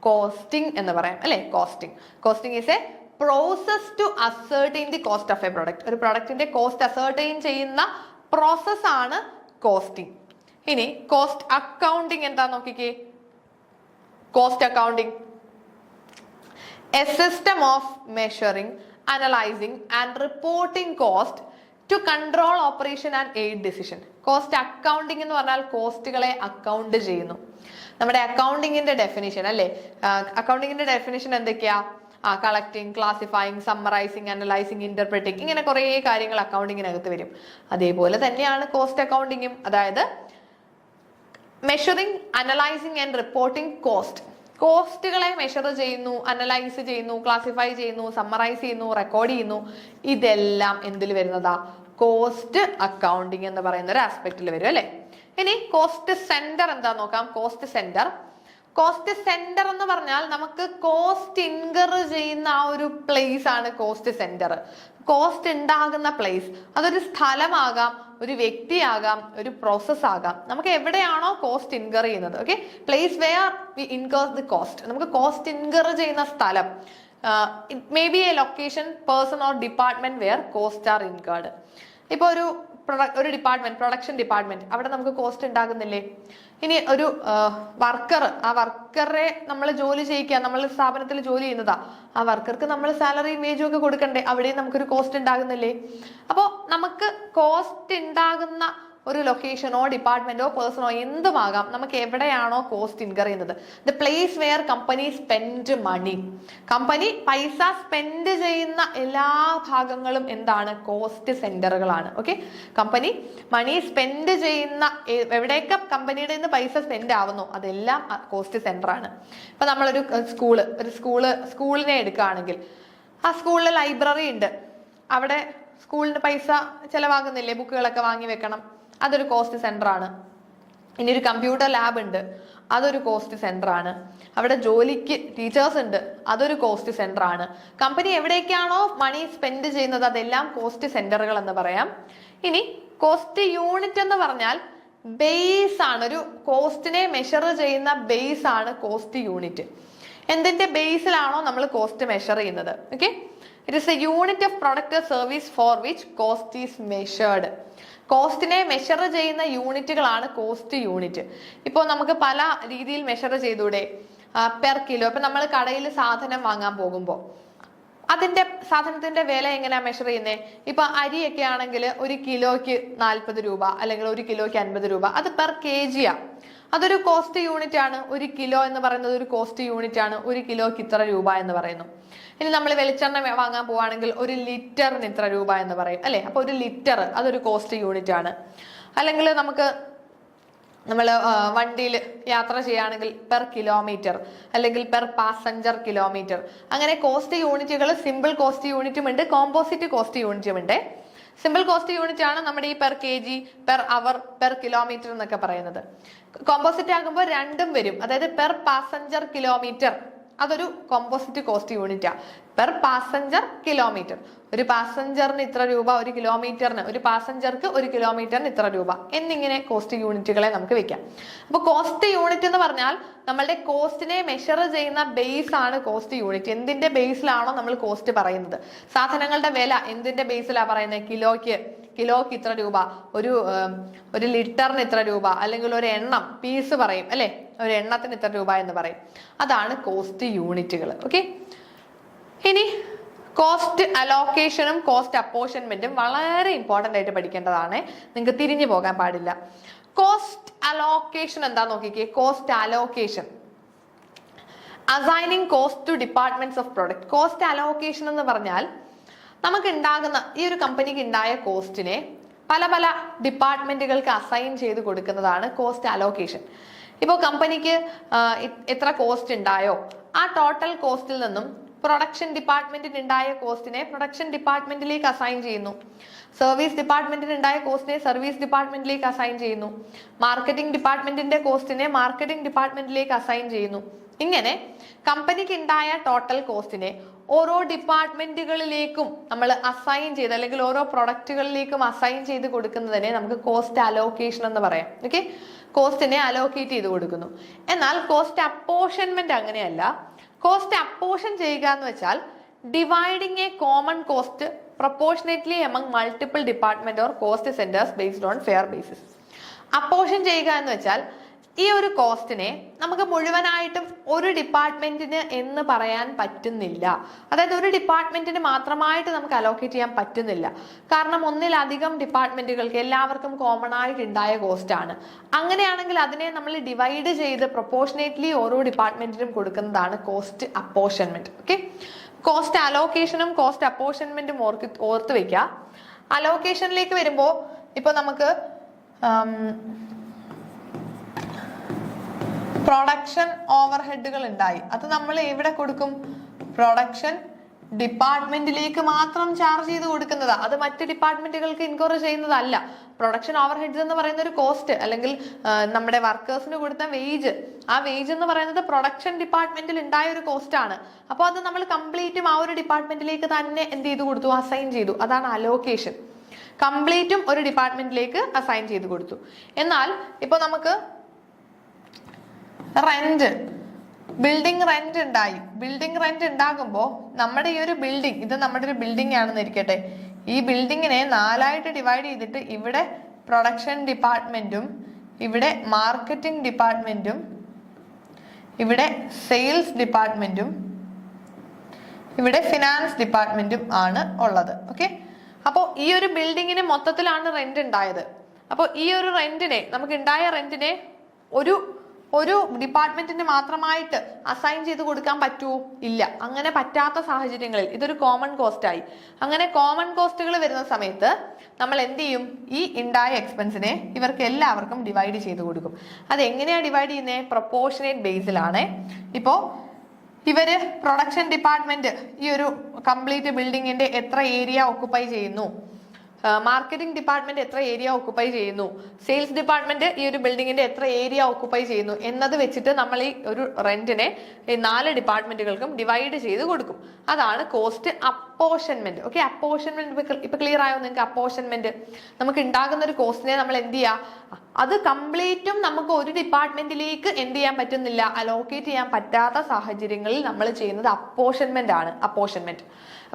കോസ്റ്റിംഗ് എന്ന് പറയാം അല്ലെ. Costing is a process to ascertain the cost of a product. ഒരു പ്രൊഡക്റ്റിന്റെ കോസ്റ്റ് അസർട്ടൈൻ ചെയ്യുന്ന പ്രോസസ് ആണ് കോസ്റ്റിംഗ്. ഇനി കോസ്റ്റ് അക്കൗണ്ടിങ് എന്താ നോക്കിക്കേ. Cost accounting a system of measuring, analysing and reporting cost to control operation and aid decision. Cost accounting എന്ന് പറഞ്ഞാൽ കോസ്റ്റുകളെ അക്കൗണ്ട് ചെയ്യുന്നു. നമ്മുടെ അക്കൗണ്ടിങ്ങിന്റെ ഡെഫിനിഷൻ അല്ലെ. അക്കൗണ്ടിങ്ങിന്റെ ഡെഫിനിഷൻ എന്തൊക്കെയാ? Collecting, classifying, summarising, analysing, interpreting, ഇങ്ങനെ കുറേ കാര്യങ്ങൾ അക്കൗണ്ടിങ്ങിനകത്ത് വരും. അതേപോലെ തന്നെയാണ് കോസ്റ്റ് അക്കൗണ്ടിങ്ങും. അതായത് measuring, analysing and reporting cost. കോസ്റ്റുകളെ മെഷർ ചെയ്യുന്നു, അനലൈസ് ചെയ്യുന്നു, ക്ലാസിഫൈ ചെയ്യുന്നു, സമ്മറൈസ് ചെയ്യുന്നു, റെക്കോർഡ് ചെയ്യുന്നു. ഇതെല്ലാം എന്തിൽ വരുന്നതാ? കോസ്റ്റ് അക്കൗണ്ടിങ് എന്ന് പറയുന്ന ഒരു ആസ്പെക്റ്റിൽ വരും അല്ലെ. ഇനി കോസ്റ്റ് സെന്റർ എന്താ നോക്കാം. കോസ്റ്റ് സെന്റർ എന്ന് പറഞ്ഞാൽ നമുക്ക് കോസ്റ്റ് ഇൻകർ ചെയ്യുന്ന ആ ഒരു പ്ലേസ് ആണ് കോസ്റ്റ് സെന്റർ. കോസ്റ്റ് ഉണ്ടാകുന്ന പ്ലേസ്, അതൊരു സ്ഥലമാകാം, ഒരു വ്യക്തിയാകാം, ഒരു പ്രോസസ് ആകാം. നമുക്ക് എവിടെയാണോ കോസ്റ്റ് ഇൻകർ ചെയ്യുന്നത്, okay, place where we incur the cost. നമുക്ക് കോസ്റ്റ് ഇൻകർ ചെയ്യുന്ന സ്ഥലം, it may be a location, person or department where cost are incurred. ഇപ്പൊ ഒരു ഡിപ്പാർട്ട്മെന്റ്, പ്രൊഡക്ഷൻ ഡിപ്പാർട്ട്മെന്റ്, അവിടെ നമുക്ക് കോസ്റ്റ് ഉണ്ടാകുന്നില്ലേ. ഇനി ഒരു വർക്കർ, ആ വർക്കറെ നമ്മൾ ജോലി ചെയ്യിക്കുക, നമ്മൾ സ്ഥാപനത്തിൽ ജോലി ചെയ്യുന്നതാ, ആ വർക്കർക്ക് നമ്മൾ സാലറിയും വേജും ഒക്കെ കൊടുക്കണ്ടേ, അവിടെയും നമുക്കൊരു കോസ്റ്റ് ഉണ്ടാകുന്നില്ലേ. അപ്പോൾ നമുക്ക് കോസ്റ്റ് ഉണ്ടാകുന്ന ഒരു ലൊക്കേഷനോ ഡിപ്പാർട്ട്മെന്റോ പേഴ്സണോ എന്തുമാകാം, നമുക്ക് എവിടെയാണോ കോസ്റ്റ് ഇൻകർ ചെയ്യുന്നത്, the place where company spend money. Company പൈസ സ്പെൻഡ് ചെയ്യുന്ന എല്ലാ ഭാഗങ്ങളും എന്താണ്, കോസ്റ്റ് സെന്ററുകളാണ്. ഓക്കെ, കമ്പനി മണി സ്പെൻഡ് ചെയ്യുന്ന എവിടെയൊക്കെ കമ്പനിയുടെ നിന്ന് പൈസ സ്പെൻഡ് ആവുന്നു അതെല്ലാം കോസ്റ്റ് സെന്റർ ആണ്. ഇപ്പൊ നമ്മളൊരു സ്കൂളിനെ എടുക്കുകയാണെങ്കിൽ, ആ സ്കൂളിൽ ലൈബ്രറി ഉണ്ട്, അവിടെ സ്കൂളിന് പൈസ ചെലവാകുന്നില്ലേ, ബുക്കുകളൊക്കെ വാങ്ങി വെക്കണം, അതൊരു കോസ്റ്റ് സെന്റർ ആണ്. ഇനി ഒരു കമ്പ്യൂട്ടർ ലാബ് ഉണ്ട്, അതൊരു കോസ്റ്റ് സെന്റർ ആണ്. അവിടെ ജോലിക്ക് ടീച്ചേഴ്സ് ഉണ്ട്, അതൊരു കോസ്റ്റ് സെന്റർ ആണ്. കമ്പനി എവിടേക്കാണോ മണി സ്പെൻഡ് ചെയ്യുന്നത് അതെല്ലാം കോസ്റ്റ് സെന്ററുകൾ എന്ന് പറയാം. ഇനി കോസ്റ്റ് യൂണിറ്റ് എന്ന് പറഞ്ഞാൽ ബേസ് ആണ്, ഒരു കോസ്റ്റിനെ മെഷർ ചെയ്യുന്ന ബേസ് ആണ് കോസ്റ്റ് യൂണിറ്റ്. എന്തിന്റെ ബേസിലാണോ നമ്മൾ കോസ്റ്റ് മെഷർ ചെയ്യുന്നത്. Okay, it is a unit of product service for which cost is measured. കോസ്റ്റിനെ മെഷർ ചെയ്യുന്ന യൂണിറ്റുകളാണ് കോസ്റ്റ് യൂണിറ്റ്. ഇപ്പോൾ നമുക്ക് പല രീതിയിൽ മെഷർ ചെയ്തൂടെ, പെർ കിലോ. ഇപ്പൊ നമ്മൾ കടയിൽ സാധനം വാങ്ങാൻ പോകുമ്പോൾ അതിന്റെ സാധനത്തിന്റെ വില എങ്ങനെയാ മെഷർ ചെയ്യുന്നത്. ഇപ്പൊ അരിയൊക്കെ ആണെങ്കിൽ ഒരു കിലോയ്ക്ക് 40 രൂപ അല്ലെങ്കിൽ ഒരു കിലോയ്ക്ക് 50 രൂപ, അത് പെർ kg ആ. അതൊരു കോസ്റ്റ് യൂണിറ്റ് ആണ്. ഒരു കിലോ എന്ന് പറയുന്നത് ഒരു കോസ്റ്റ് യൂണിറ്റ് ആണ്. ഒരു കിലോയ്ക്ക് ഇത്ര രൂപ എന്ന് പറയുന്നു. ഇനി നമ്മൾ വെളിച്ചെണ്ണ വാങ്ങാൻ പോവാണെങ്കിൽ ഒരു ലിറ്ററിന് ഇത്ര രൂപ എന്ന് പറയും അല്ലെ. അപ്പൊ ഒരു ലിറ്റർ അതൊരു കോസ്റ്റ് യൂണിറ്റ് ആണ്. അല്ലെങ്കിൽ നമ്മൾ വണ്ടിയിൽ യാത്ര ചെയ്യുകയാണെങ്കിൽ പെർ കിലോമീറ്റർ അല്ലെങ്കിൽ പെർ പാസഞ്ചർ കിലോമീറ്റർ, അങ്ങനെ കോസ്റ്റ് യൂണിറ്റുകൾ സിമ്പിൾ കോസ്റ്റ് യൂണിറ്റും ഉണ്ട്, കോമ്പോസിറ്റ് കോസ്റ്റ് യൂണിറ്റും ഉണ്ട്. സിമ്പിൾ കോസ്റ്റ് യൂണിറ്റ് ആണ് നമ്മുടെ ഈ per kg, per hour, per kilometre എന്നൊക്കെ പറയുന്നത്. കോമ്പോസിറ്റ് ആകുമ്പോൾ രണ്ടും വരും, അതായത് പെർ പാസഞ്ചർ കിലോമീറ്റർ, അതൊരു കോമ്പോസിറ്റ് കോസ്റ്റ് യൂണിറ്റാ. പെർ പാസഞ്ചർ കിലോമീറ്റർ, ഒരു പാസഞ്ചറിന് ഇത്ര രൂപ, ഒരു കിലോമീറ്ററിന്, ഒരു പാസഞ്ചർക്ക് ഒരു കിലോമീറ്ററിന് ഇത്ര രൂപ എന്നിങ്ങനെ കോസ്റ്റ് യൂണിറ്റുകളെ നമുക്ക് വെക്കാം. അപ്പൊ കോസ്റ്റ് യൂണിറ്റ് എന്ന് പറഞ്ഞാൽ നമ്മളുടെ കോസ്റ്റിനെ മെഷർ ചെയ്യുന്ന ബേസ് ആണ് കോസ്റ്റ് യൂണിറ്റ്. എന്തിന്റെ ബേസിലാണോ നമ്മൾ കോസ്റ്റ് പറയുന്നത്. സാധനങ്ങളുടെ വില എന്തിന്റെ ബേസിലാണ് പറയുന്നത്, കിലോയ്ക്ക് ഇത്ര രൂപ, ഒരു ലിറ്ററിന് ഇത്ര രൂപ, അല്ലെങ്കിൽ ഒരു എണ്ണം പീസ് പറയും അല്ലെ, ഒരു എണ്ണത്തിന് ഇത്ര രൂപ എന്ന് പറയും. അതാണ് കോസ്റ്റ് യൂണിറ്റുകൾ. ഓക്കെ, ഇനി കോസ്റ്റ് അലോക്കേഷനും കോസ്റ്റ് അപ്പോർഷൻമെന്റും വളരെ ഇമ്പോർട്ടന്റ് ആയിട്ട് പഠിക്കേണ്ടതാണ്. നിങ്ങൾക്ക് തിരിഞ്ഞു പോകാൻ പാടില്ല. കോസ്റ്റ് അലോക്കേഷൻ എന്താ നോക്കിക്കേ. Cost allocation, assigning cost to departments of product. Cost allocation എന്ന് പറഞ്ഞാൽ നമുക്ക് ഉണ്ടാകുന്ന ഈ ഒരു കമ്പനിക്ക് ഉണ്ടായ കോസ്റ്റിനെ പല പല ഡിപ്പാർട്ട്മെന്റുകൾക്ക് അസൈൻ ചെയ്ത് കൊടുക്കുന്നതാണ് കോസ്റ്റ് അലോക്കേഷൻ. ഇപ്പോൾ കമ്പനിക്ക് എത്ര കോസ്റ്റ് ഉണ്ടായോ ആ ടോട്ടൽ കോസ്റ്റിൽ നിന്നും പ്രൊഡക്ഷൻ ഡിപ്പാർട്ട്മെന്റിന് ഉണ്ടായ കോസ്റ്റിനെ പ്രൊഡക്ഷൻ ഡിപ്പാർട്ട്മെന്റിലേക്ക് അസൈൻ ചെയ്യുന്നു. സർവീസ് ഡിപ്പാർട്ട്മെന്റിന് ഉണ്ടായ കോസ്റ്റിനെ സർവീസ് ഡിപ്പാർട്ട്മെന്റിലേക്ക് അസൈൻ ചെയ്യുന്നു. മാർക്കറ്റിംഗ് ഡിപ്പാർട്ട്മെന്റിന്റെ കോസ്റ്റിനെ മാർക്കറ്റിംഗ് ഡിപ്പാർട്ട്മെന്റിലേക്ക് അസൈൻ ചെയ്യുന്നു. ഇങ്ങനെ കമ്പനിക്ക് ഉണ്ടായ ടോട്ടൽ കോസ്റ്റിനെ ഓരോ ഡിപ്പാർട്ട്മെന്റുകളിലേക്കും നമ്മൾ അസൈൻ ചെയ്ത്, അല്ലെങ്കിൽ ഓരോ പ്രൊഡക്റ്റുകളിലേക്കും അസൈൻ ചെയ്ത് കൊടുക്കുന്നതിനെ നമുക്ക് കോസ്റ്റ് അലോക്കേഷൻ എന്ന് പറയാം. ഓക്കെ, കോസ്റ്റിനെ അലോക്കേറ്റ് ചെയ്ത് കൊടുക്കുന്നു. എന്നാൽ കോസ്റ്റ് അപ്പോർഷൻമെന്റ് അങ്ങനെയല്ല. കോസ്റ്റ് അപ്പോർഷൻ ചെയ്യുക എന്ന് വെച്ചാൽ dividing A common cost proportionately among multiple department or cost centres based on fair basis. Apportion ചെയ്യുക എന്ന് വെച്ചാൽ ഈ ഒരു കോസ്റ്റിനെ നമുക്ക് മുഴുവനായിട്ടും ഒരു ഡിപ്പാർട്ട്മെന്റിന് എന്ന് പറയാൻ പറ്റുന്നില്ല. അതായത് ഒരു ഡിപ്പാർട്ട്മെന്റിന് മാത്രമായിട്ട് നമുക്ക് അലോക്കേറ്റ് ചെയ്യാൻ പറ്റുന്നില്ല. കാരണം ഒന്നിലധികം ഡിപ്പാർട്ട്മെന്റുകൾക്ക് എല്ലാവർക്കും കോമൺ ആയിട്ട് ഉണ്ടായ കോസ്റ്റ് ആണ്. അങ്ങനെയാണെങ്കിൽ അതിനെ നമ്മൾ ഡിവൈഡ് ചെയ്ത് പ്രൊപ്പോർഷനേറ്റ്ലി ഓരോ ഡിപ്പാർട്ട്മെന്റിനും കൊടുക്കുന്നതാണ് കോസ്റ്റ് അപ്പോർഷൻമെന്റ്. ഓക്കെ, കോസ്റ്റ് അലോക്കേഷനും കോസ്റ്റ് അപ്പോർഷൻമെന്റും ഓർത്ത് വെക്കുക. അലോക്കേഷനിലേക്ക് വരുമ്പോൾ ഇപ്പൊ നമുക്ക് പ്രൊഡക്ഷൻ ഓവർ ഹെഡുകൾ ഉണ്ടായി, അത് നമ്മൾ എവിടെ കൊടുക്കും, പ്രൊഡക്ഷൻ ഡിപ്പാർട്ട്മെന്റിലേക്ക് മാത്രം ചാർജ് ചെയ്ത് കൊടുക്കുന്നത്, അത് മറ്റ് ഡിപ്പാർട്ട്മെന്റുകൾക്ക് ഇൻകോർ ചെയ്യുന്നതല്ല. പ്രൊഡക്ഷൻ ഓവർ ഹെഡ്സ് എന്ന് പറയുന്ന ഒരു കോസ്റ്റ്, അല്ലെങ്കിൽ നമ്മുടെ വർക്കേഴ്സിന് കൊടുത്ത വേജ്, ആ വേജ് എന്ന് പറയുന്നത് പ്രൊഡക്ഷൻ ഡിപ്പാർട്ട്മെന്റിൽ ഉണ്ടായ ഒരു കോസ്റ്റ് ആണ്. അപ്പോൾ അത് നമ്മൾ കംപ്ലീറ്റും ആ ഒരു ഡിപ്പാർട്ട്മെന്റിലേക്ക് തന്നെ എന്ത് ചെയ്ത് കൊടുത്തു, അസൈൻ ചെയ്തു. അതാണ് അലോക്കേഷൻ. കംപ്ലീറ്റും ഒരു ഡിപ്പാർട്ട്മെന്റിലേക്ക് അസൈൻ ചെയ്ത് കൊടുത്തു. എന്നാൽ ഇപ്പൊ നമുക്ക് റെന്റ്, ബിൽഡിംഗ് റെന്റ് ഉണ്ടായി. ബിൽഡിംഗ് റെന്റ് ഉണ്ടാകുമ്പോൾ നമ്മുടെ ഈ ഒരു ബിൽഡിംഗ്, ഇത് നമ്മുടെ ഒരു ബിൽഡിംഗ് ആണെന്ന് ഇരിക്കട്ടെ, ഈ ബിൽഡിങ്ങിനെ 4ആയിട്ട് ഡിവൈഡ് ചെയ്തിട്ട് ഇവിടെ പ്രൊഡക്ഷൻ ഡിപ്പാർട്ട്മെന്റും ഇവിടെ മാർക്കറ്റിംഗ് ഡിപ്പാർട്ട്മെന്റും ഇവിടെ സെയിൽസ് ഡിപ്പാർട്ട്മെന്റും ഇവിടെ ഫിനാൻസ് ഡിപ്പാർട്ട്മെന്റും ആണ് ഉള്ളത്. ഓക്കെ, അപ്പോൾ ഈ ഒരു ബിൽഡിങ്ങിന് മൊത്തത്തിലാണ് റെന്റ് ഉണ്ടായത്. അപ്പോൾ ഈ ഒരു റെന്റിനെ, നമുക്ക് ഉണ്ടായ റെന്റിനെ ഒരു ഡിപ്പാർട്ട്മെന്റിന് മാത്രമായിട്ട് അസൈൻ ചെയ്ത് കൊടുക്കാൻ പറ്റുമോ? ഇല്ല. അങ്ങനെ പറ്റാത്ത സാഹചര്യങ്ങളിൽ ഇതൊരു കോമൺ കോസ്റ്റ് ആയി. അങ്ങനെ കോമൺ കോസ്റ്റുകൾ വരുന്ന സമയത്ത് നമ്മൾ എന്ത് ചെയ്യും? ഈ ഉണ്ടായ എക്സ്പെൻസിനെ ഇവർക്ക് എല്ലാവർക്കും ഡിവൈഡ് ചെയ്ത് കൊടുക്കും. അത് എങ്ങനെയാ ഡിവൈഡ് ചെയ്യുന്നത്? പ്രൊപ്പോർഷനേറ്റ് ബേസിലാണ്. ഇപ്പോ ഇവര് പ്രൊഡക്ഷൻ ഡിപ്പാർട്ട്മെന്റ് ഈ ഒരു കംപ്ലീറ്റ് ബിൽഡിങ്ങിന്റെ എത്ര ഏരിയ ഓക്കുപ്പൈ ചെയ്യുന്നു, മാർക്കറ്റിംഗ് ഡിപ്പാർട്ട്മെന്റ് എത്ര ഏരിയ ഓക്കുപ്പൈ ചെയ്യുന്നു, സെയിൽസ് ഡിപ്പാർട്ട്മെന്റ് ഈ ഒരു ബിൽഡിങ്ങിന്റെ എത്ര ഏരിയ ഓക്കുപ്പൈ ചെയ്യുന്നു എന്നത് വെച്ചിട്ട് നമ്മൾ ഈ ഒരു റെന്റിനെ ഈ 4 ഡിപ്പാർട്ട്മെന്റുകൾക്കും ഡിവൈഡ് ചെയ്ത് കൊടുക്കും. അതാണ് കോസ്റ്റ് അപ്പോർഷൻമെന്റ്. ഓക്കെ, അപ്പോർഷൻമെന്റ് ഇപ്പൊ ക്ലിയർ ആയോ നിങ്ങൾക്ക്? അപ്പോർഷൻമെന്റ് നമുക്ക് ഉണ്ടാകുന്ന ഒരു കോസ്റ്റിനെ നമ്മൾ എന്ത് ചെയ്യുക, അത് കംപ്ലീറ്റും നമുക്ക് ഒരു ഡിപ്പാർട്ട്മെന്റിലേക്ക് എന്ത് ചെയ്യാൻ പറ്റുന്നില്ല, അലോക്കേറ്റ് ചെയ്യാൻ പറ്റാത്ത സാഹചര്യങ്ങളിൽ നമ്മൾ ചെയ്യുന്നത് അപ്പോർഷൻമെന്റ് ആണ്.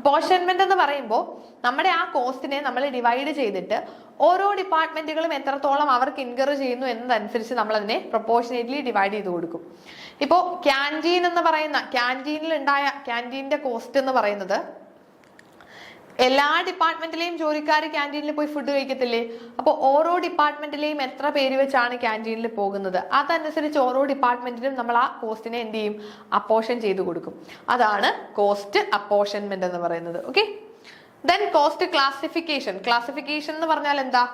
അപ്പോർഷൻമെന്റ് എന്ന് പറയുമ്പോൾ നമ്മുടെ ആ കോസ്റ്റിനെ നമ്മൾ ഡിവൈഡ് ചെയ്തിട്ട് ഓരോ ഡിപ്പാർട്ട്മെന്റുകളും എത്രത്തോളം അവർക്ക് ഇൻകർ ചെയ്യുന്നു എന്നതനുസരിച്ച് നമ്മൾ അതിനെ പ്രൊപ്പോർഷനേറ്റ്ലി ഡിവൈഡ് ചെയ്ത് കൊടുക്കും. ഇപ്പോ ക്യാൻറ്റീൻ എന്ന് പറയുന്ന, ക്യാൻറ്റീനിൽ ഉണ്ടായ ക്യാൻറ്റീനിന്റെ കോസ്റ്റ് എന്ന് പറയുന്നത്, എല്ലാ ഡിപ്പാർട്ട്മെന്റിലെയും ജോലിക്കാർ ക്യാൻറ്റീനിൽ പോയി ഫുഡ് കഴിക്കത്തില്ലേ? അപ്പോൾ ഓരോ ഡിപ്പാർട്ട്മെന്റിലെയും എത്ര പേര് വെച്ചാണ് ക്യാൻറ്റീനിൽ പോകുന്നത്, അതനുസരിച്ച് ഓരോ ഡിപ്പാർട്ട്മെന്റിനും നമ്മൾ ആ കോസ്റ്റിനെ എന്ത് ചെയ്യും, അപ്പോർഷൻ ചെയ്ത് കൊടുക്കും. അതാണ് കോസ്റ്റ് അപ്പോർഷൻമെന്റ് എന്ന് പറയുന്നത്. Okay, then cost classification. Classification എന്ന് പറഞ്ഞാൽ എന്താ?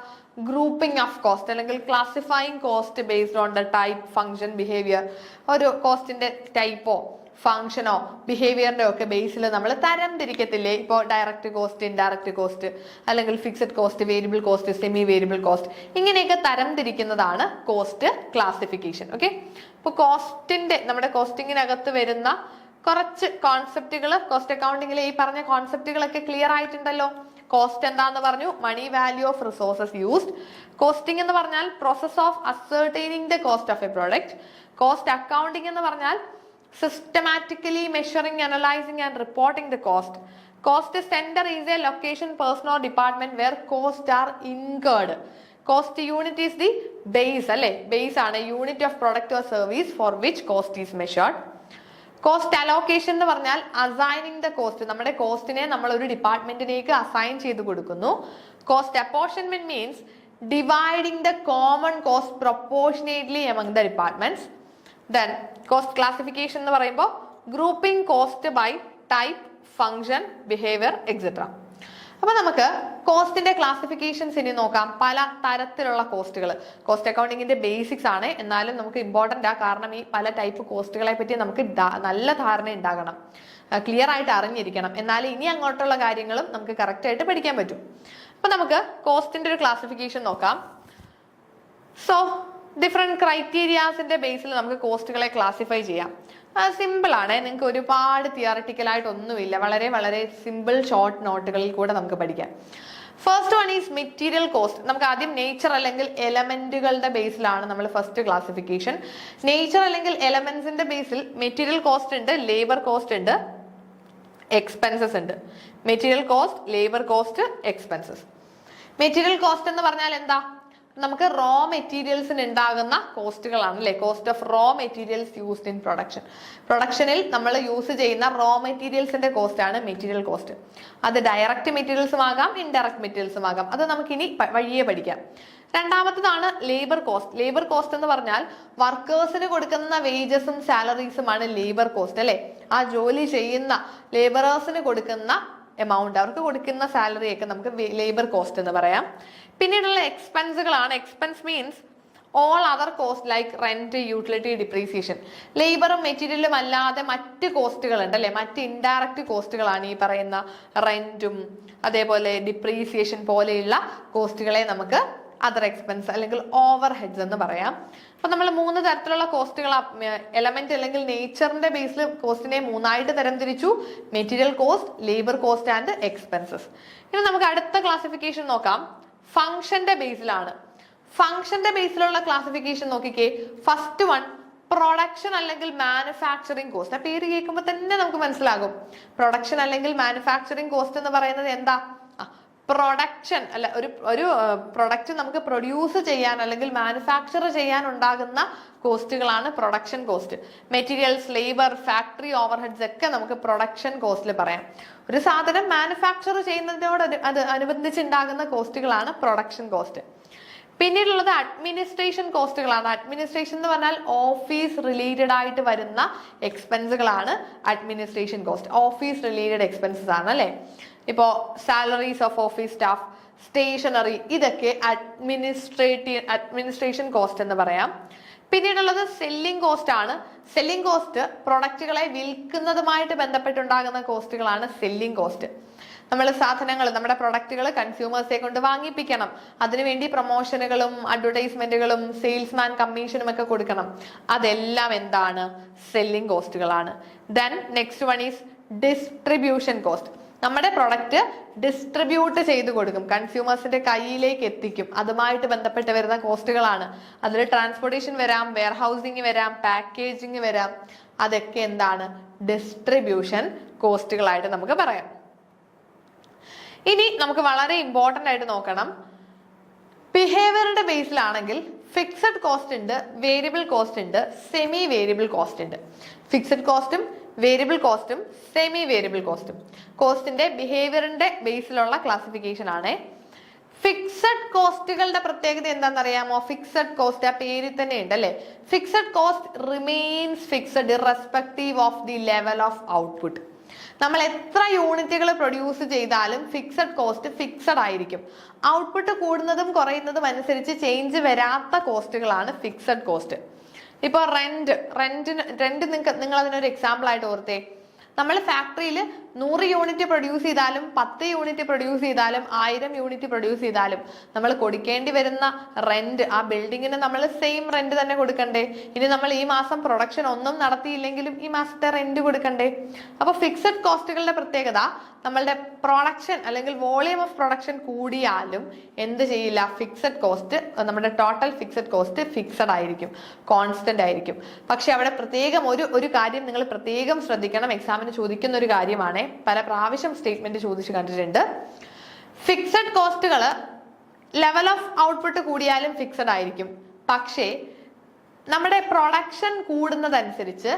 ഗ്രൂപ്പിംഗ് ഓഫ് കോസ്റ്റ്, അല്ലെങ്കിൽ classifying cost based on the type, function, behaviour. ഒരു കോസ്റ്റിന്റെ ടൈപ്പോ ഫംഗ്ഷനോ ബിഹേവിയറിന്റെ ഒക്കെ ബേസിൽ നമ്മൾ തരം തിരിക്കത്തില്ലേ? ഇപ്പോൾ ഡയറക്റ്റ് കോസ്റ്റ്, ഇൻഡയറക്റ്റ് കോസ്റ്റ്, അല്ലെങ്കിൽ fixed cost, variable cost, semi variable cost, ഇങ്ങനെയൊക്കെ തരം തിരിക്കുന്നതാണ് കോസ്റ്റ് ക്ലാസിഫിക്കേഷൻ. ഓക്കെ, ഇപ്പൊ കോസ്റ്റിന്റെ, നമ്മുടെ കോസ്റ്റിങ്ങിനകത്ത് വരുന്ന കുറച്ച് കോൺസെപ്റ്റുകൾ, കോസ്റ്റ് അക്കൗണ്ടിങ്ങിലെ ഈ പറഞ്ഞ കോൺസെപ്റ്റുകളൊക്കെ ക്ലിയർ ആയിട്ടുണ്ടല്ലോ. കോസ്റ്റ് എന്താന്ന് പറഞ്ഞു? Money value of resources used. Costing എന്ന് പറഞ്ഞാൽ process of ascertaining the cost of a product. Cost accounting എന്ന് പറഞ്ഞാൽ systematically measuring, analyzing and reporting the cost. Cost center is a location, person or department where costs are incurred. Cost unit is the base, alle base ആണ്, unit of product or service for which cost is measured. Cost allocation എന്ന് പറഞ്ഞാൽ assigning the cost, നമ്മുടെ കോസ്റ്റിനെ നമ്മൾ ഒരു ഡിപ്പാർട്ട്മെന്റിലേക്ക് assign ചെയ്ത് കൊടുക്കുന്നു. Cost apportionment means dividing the common cost proportionately among the departments. Then cost classification എന്ന് പറയുമ്പോൾ grouping cost by type, function, behaviour etcetera. അപ്പൊ നമുക്ക് കോസ്റ്റിന്റെ ക്ലാസിഫിക്കേഷൻസ് ഇനി നോക്കാം. പല തരത്തിലുള്ള കോസ്റ്റുകൾ, കോസ്റ്റ് അക്കൗണ്ടിങ്ങിന്റെ ബേസിക്സ് ആണ്, എന്നാലും നമുക്ക് ഇമ്പോർട്ടന്റ് ആ, കാരണം ഈ പല ടൈപ്പ് കോസ്റ്റുകളെ പറ്റി നമുക്ക് നല്ല ധാരണ ഉണ്ടാകണം, ക്ലിയർ ആയിട്ട് അറിഞ്ഞിരിക്കണം, എന്നാലും ഇനി അങ്ങോട്ടുള്ള കാര്യങ്ങളും നമുക്ക് കറക്റ്റ് ആയിട്ട് പഠിക്കാൻ പറ്റും. അപ്പൊ നമുക്ക് കോസ്റ്റിന്റെ ഒരു ക്ലാസിഫിക്കേഷൻ നോക്കാം. സോ ഡിഫറെന്റ് ക്രൈറ്റീരിയാസിന്റെ ബേസിൽ നമുക്ക് കോസ്റ്റുകളെ ക്ലാസിഫൈ ചെയ്യാം. സിമ്പിൾ ആണ്, നിങ്ങൾക്ക് ഒരുപാട് തിയറിറ്റിക്കൽ ആയിട്ട് ഒന്നുമില്ല, വളരെ വളരെ സിമ്പിൾ ഷോർട്ട് നോട്ടുകളിൽ കൂടെ നമുക്ക് പഠിക്കാം. First one is material cost. നമുക്ക് ആദ്യം നേച്ചർ അല്ലെങ്കിൽ എലമെന്റുകളുടെ ബേസിലാണ് നമ്മൾ ഫസ്റ്റ് ക്ലാസിഫിക്കേഷൻ. നേച്ചർ അല്ലെങ്കിൽ എലമെന്റ്സിന്റെ ബേസിൽ മെറ്റീരിയൽ കോസ്റ്റ് ഉണ്ട്, ലേബർ കോസ്റ്റ് ഉണ്ട്, എക്സ്പെൻസസ് ഉണ്ട്. Material cost, labour cost, expenses. Material cost എന്ന് പറഞ്ഞാൽ എന്താ? നമുക്ക് റോ മെറ്റീരിയൽസിന് ഉണ്ടാകുന്ന കോസ്റ്റുകളാണ് അല്ലെ? Cost of raw materials used in production. പ്രൊഡക്ഷനിൽ നമ്മൾ യൂസ് ചെയ്യുന്ന റോ മെറ്റീരിയൽസിന്റെ കോസ്റ്റ് ആണ് മെറ്റീരിയൽ കോസ്റ്റ്. അത് ഡയറക്റ്റ് മെറ്റീരിയൽസും ആകാം, ഇൻഡയറക്റ്റ് മെറ്റീരിയൽസും ആകാം. അത് നമുക്ക് ഇനി വഴിയെ പഠിക്കാം. രണ്ടാമത്തതാണ് ലേബർ കോസ്റ്റ്. ലേബർ കോസ്റ്റ് എന്ന് പറഞ്ഞാൽ വർക്കേഴ്സിന് കൊടുക്കുന്ന വേജസും സാലറീസുമാണ് ലേബർ കോസ്റ്റ് അല്ലെ? ആ ജോലി ചെയ്യുന്ന ലേബറേഴ്സിന് കൊടുക്കുന്ന എമൗണ്ട്, അവർക്ക് കൊടുക്കുന്ന സാലറി ഒക്കെ നമുക്ക് ലേബർ കോസ്റ്റ് എന്ന് പറയാം. പിന്നീടുള്ള എക്സ്പെൻസുകളാണ്. Expense means all other cost like rent, utility, depreciation. ലേബറും മെറ്റീരിയലും അല്ലാതെ മറ്റ് കോസ്റ്റുകൾ ഉണ്ട് അല്ലെ, മറ്റ് ഇൻഡയറക്റ്റ് കോസ്റ്റുകളാണ് ഈ പറയുന്ന റെന്റും അതേപോലെ ഡിപ്രീസിയേഷൻ പോലെയുള്ള കോസ്റ്റുകളെ നമുക്ക് അതർ എക്സ്പെൻസ് അല്ലെങ്കിൽ ഓവർ ഹെഡ്സ് എന്ന് പറയാം. അപ്പൊ നമ്മൾ 3 തരത്തിലുള്ള കോസ്റ്റുകൾ എലമെന്റ് അല്ലെങ്കിൽ നേച്ചറിന്റെ ബേസിൽ കോസ്റ്റിനെ 3ആയിട്ട് തരംതിരിച്ചു: material cost, labour cost and expenses. ഇനി നമുക്ക് അടുത്ത ക്ലാസിഫിക്കേഷൻ നോക്കാം. ഫംഗ്ഷന്റെ ബേസിലാണ്. ഫംഗ്ഷന്റെ ബേസിലുള്ള ക്ലാസിഫിക്കേഷൻ നോക്കിക്കേ. ഫസ്റ്റ് വൺ പ്രൊഡക്ഷൻ അല്ലെങ്കിൽ മാനുഫാക്ചറിങ് കോസ്റ്റ്. ആ പേര് കേൾക്കുമ്പോൾ തന്നെ നമുക്ക് മനസ്സിലാകും പ്രൊഡക്ഷൻ അല്ലെങ്കിൽ മാനുഫാക്ചറിങ് കോസ്റ്റ് എന്ന് പറയുന്നത് എന്താ. പ്രൊഡക്ഷൻ അല്ല, ഒരു പ്രൊഡക്റ്റ് നമുക്ക് പ്രൊഡ്യൂസ് ചെയ്യാൻ അല്ലെങ്കിൽ മാനുഫാക്ചർ ചെയ്യാൻ ഉണ്ടാകുന്ന കോസ്റ്റുകളാണ് production cost. Materials, labour, factory overheads ഒക്കെ നമുക്ക് പ്രൊഡക്ഷൻ കോസ്റ്റിൽ പറയാം. ഒരു സാധനം മാനുഫാക്ചർ ചെയ്യുന്നതിനോട് അനുബന്ധിച്ചുണ്ടാകുന്ന കോസ്റ്റുകളാണ് പ്രൊഡക്ഷൻ കോസ്റ്റ്. പിന്നീടുള്ളത് അഡ്മിനിസ്ട്രേഷൻ കോസ്റ്റുകളാണ്. അഡ്മിനിസ്ട്രേഷൻ എന്ന് പറഞ്ഞാൽ ഓഫീസ് റിലേറ്റഡ് ആയിട്ട് വരുന്ന എക്സ്പെൻസുകളാണ് administration cost. Office related expenses ആണ് അല്ലെ. ഇപ്പോ salaries of office staff, stationery, ഇതൊക്കെ അഡ്മിനിസ്ട്രേഷൻ കോസ്റ്റ് എന്ന് പറയാം. പിന്നീടുള്ളത് സെല്ലിംഗ് കോസ്റ്റ് ആണ്. സെല്ലിംഗ് കോസ്റ്റ് പ്രൊഡക്റ്റുകളെ വിൽക്കുന്നതുമായിട്ട് ബന്ധപ്പെട്ടുണ്ടാകുന്ന കോസ്റ്റുകളാണ് സെല്ലിംഗ് കോസ്റ്റ്. നമ്മൾ സാധനങ്ങൾ, നമ്മുടെ പ്രൊഡക്റ്റുകൾ കൺസ്യൂമേഴ്സെ കൊണ്ട് വാങ്ങിപ്പിക്കണം. അതിനുവേണ്ടി പ്രൊമോഷനുകളും അഡ്വർടൈസ്മെന്റുകളും സെയിൽസ്മാൻ കമ്മീഷനും ഒക്കെ കൊടുക്കണം. അതെല്ലാം എന്താണ്? സെല്ലിംഗ് കോസ്റ്റുകളാണ്. Then next one is distribution cost. നമ്മുടെ പ്രൊഡക്റ്റ് ഡിസ്ട്രിബ്യൂട്ട് ചെയ്ത് കൊടുക്കും, കൺസ്യൂമേഴ്സിന്റെ കയ്യിലേക്ക് എത്തിക്കും. അതുമായിട്ട് ബന്ധപ്പെട്ട് വരുന്ന കോസ്റ്റുകളാണ്. അതിൽ ട്രാൻസ്പോർട്ടേഷൻ വരാം, വെയർ ഹൗസിങ് വരാം, പാക്കേജിങ് വരാം. അതൊക്കെ എന്താണ്? ഡിസ്ട്രിബ്യൂഷൻ കോസ്റ്റുകളായിട്ട് നമുക്ക് പറയാം. ഇനി നമുക്ക് വളരെ ഇമ്പോർട്ടന്റ് ആയിട്ട് നോക്കണം. ബിഹേവിയറിന്റെ ബേസിലാണെങ്കിൽ ഫിക്സഡ് കോസ്റ്റ് ഉണ്ട്, വേരിയബിൾ കോസ്റ്റ് ഉണ്ട്, സെമി വേരിയബിൾ കോസ്റ്റ് ഉണ്ട്. ഫിക്സഡ് കോസ്റ്റും വേരിയബിൾ കോസ്റ്റും സെമി വേരിയബിൾ കോസ്റ്റും കോസ്റ്റിന്റെ ബിഹേവിയറിന്റെ ബേസിലുള്ള ക്ലാസിഫിക്കേഷൻ ആണ്. ഫിക്സഡ് കോസ്റ്റുകളുടെ പ്രത്യേകത എന്താണെന്നറിയാമോ? ഫിക്സഡ് കോസ്റ്റ് ആ പേരിൽ തന്നെ ഉണ്ട് അല്ലെ. Fixed cost remains fixed irrespective of the level of output. നമ്മൾ എത്ര യൂണിറ്റുകൾ പ്രൊഡ്യൂസ് ചെയ്താലും ഫിക്സഡ് കോസ്റ്റ് ഫിക്സഡ് ആയിരിക്കും. ഔട്ട്പുട്ട് കൂടുന്നതും കുറയുന്നതും അനുസരിച്ച് ചേഞ്ച് വരാത്ത കോസ്റ്റുകളാണ് ഫിക്സഡ് കോസ്റ്റ്. ഇപ്പൊ റെന്റ് നിങ്ങൾ അതിനൊരു എക്സാമ്പിൾ ആയിട്ട് ഓർത്തേ. നമ്മൾ ഫാക്ടറിയിൽ 100 യൂണിറ്റ് പ്രൊഡ്യൂസ് ചെയ്താലും 10 യൂണിറ്റ് പ്രൊഡ്യൂസ് ചെയ്താലും 1000 യൂണിറ്റ് പ്രൊഡ്യൂസ് ചെയ്താലും നമ്മൾ കൊടുക്കേണ്ടി വരുന്ന റെന്റ്, ആ ബിൽഡിങ്ങിന് നമ്മൾ സെയിം റെന്റ് തന്നെ കൊടുക്കണ്ടേ? ഇനി നമ്മൾ ഈ മാസം പ്രൊഡക്ഷൻ ഒന്നും നടത്തിയില്ലെങ്കിലും ഈ മാസത്തെ റെന്റ് കൊടുക്കണ്ടേ? അപ്പൊ ഫിക്സഡ് കോസ്റ്റുകളുടെ പ്രത്യേകത, നമ്മളുടെ പ്രൊഡക്ഷൻ അല്ലെങ്കിൽ വോളിയം ഓഫ് പ്രൊഡക്ഷൻ കൂടിയാലും എന്ത് ചെയ്യില്ല? ഫിക്സഡ് കോസ്റ്റ്, നമ്മുടെ ടോട്ടൽ ഫിക്സഡ് കോസ്റ്റ് ഫിക്സഡ് ആയിരിക്കും, കോൺസ്റ്റന്റ് ആയിരിക്കും. പക്ഷെ അവിടെ പ്രത്യേകം ഒരു കാര്യം നിങ്ങൾ പ്രത്യേകം ശ്രദ്ധിക്കണം. എക്സാമിന് ചോദിക്കുന്ന ഒരു കാര്യമാണ്, പല പ്രാവശ്യം സ്റ്റേറ്റ്മെന്റ് ചോദിച്ചു കണ്ടിട്ടുണ്ട്. ഫിക്സഡ് കോസ്റ്റുകൾ ലെവൽ ഓഫ് ഔട്ട്പുട്ട് കൂടിയാലും ഫിക്സഡ് ആയിരിക്കും. പക്ഷേ നമ്മുടെ പ്രൊഡക്ഷൻ കൂടുന്നതനുസരിച്ച്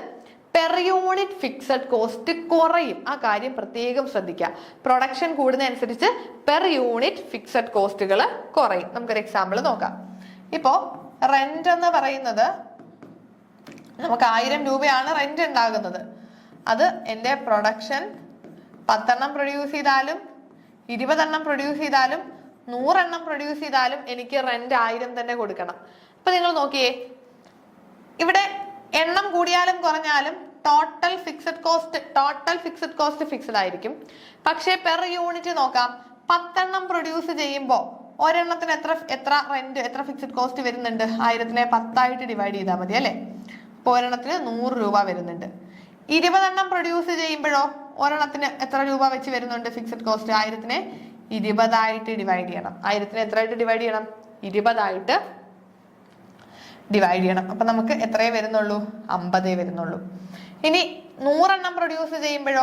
പെർ യൂണിറ്റ് ഫിക്സഡ് കോസ്റ്റ് കുറയും. ആ കാര്യം പ്രത്യേകം ശ്രദ്ധിക്കുക. പ്രൊഡക്ഷൻ കൂടുന്നതനുസരിച്ച് പെർ യൂണിറ്റ് ഫിക്സഡ് കോസ്റ്റുകൾ കുറയും. നമുക്കൊരു എക്സാമ്പിൾ നോക്കാം. ഇപ്പോ റെന്റ് എന്ന് പറയുന്നത് നമുക്ക് 1000 രൂപയാണ് റെന്റ് ഉണ്ടാകുന്നത്. അത് എൻ്റെ പ്രൊഡക്ഷൻ 10 എണ്ണം പ്രൊഡ്യൂസ് ചെയ്താലും 20 എണ്ണം പ്രൊഡ്യൂസ് ചെയ്താലും 100 എണ്ണം പ്രൊഡ്യൂസ് ചെയ്താലും എനിക്ക് റെന്റ് 1000 തന്നെ കൊടുക്കണം. അപ്പൊ നിങ്ങൾ നോക്കിയേ, ഇവിടെ എണ്ണം കൂടിയാലും കുറഞ്ഞാലും ടോട്ടൽ ഫിക്സഡ് കോസ്റ്റ് ഫിക്സഡ് ആയിരിക്കും. പക്ഷേ പെർ യൂണിറ്റ് നോക്കാം. 10 എണ്ണം പ്രൊഡ്യൂസ് ചെയ്യുമ്പോൾ ഒരെണ്ണത്തിന് എത്ര ഫിക്സഡ് കോസ്റ്റ് വരുന്നുണ്ട്? 1000നെ 10 ഡിവൈഡ് ചെയ്താൽ മതി അല്ലെ. അപ്പൊ ഒരെണ്ണത്തിന് 100 രൂപ വരുന്നുണ്ട്. 20 എണ്ണം പ്രൊഡ്യൂസ് ചെയ്യുമ്പോഴോ ഒരെണ്ണത്തിന് എത്ര രൂപ വെച്ച് വരുന്നുണ്ട് ഫിക്സഡ് കോസ്റ്റ്? 1000നെ 20 ഡിവൈഡ് ചെയ്യണം. 1000നെ എത്രയായിട്ട് ഡിവൈഡ് ചെയ്യണം? 20 ഡിവൈഡ് ചെയ്യണം. അപ്പൊ നമുക്ക് എത്രയേ വരുന്നുള്ളൂ? 50 വരുന്നുള്ളൂ. ഇനി 100 എണ്ണം പ്രൊഡ്യൂസ് ചെയ്യുമ്പോഴോ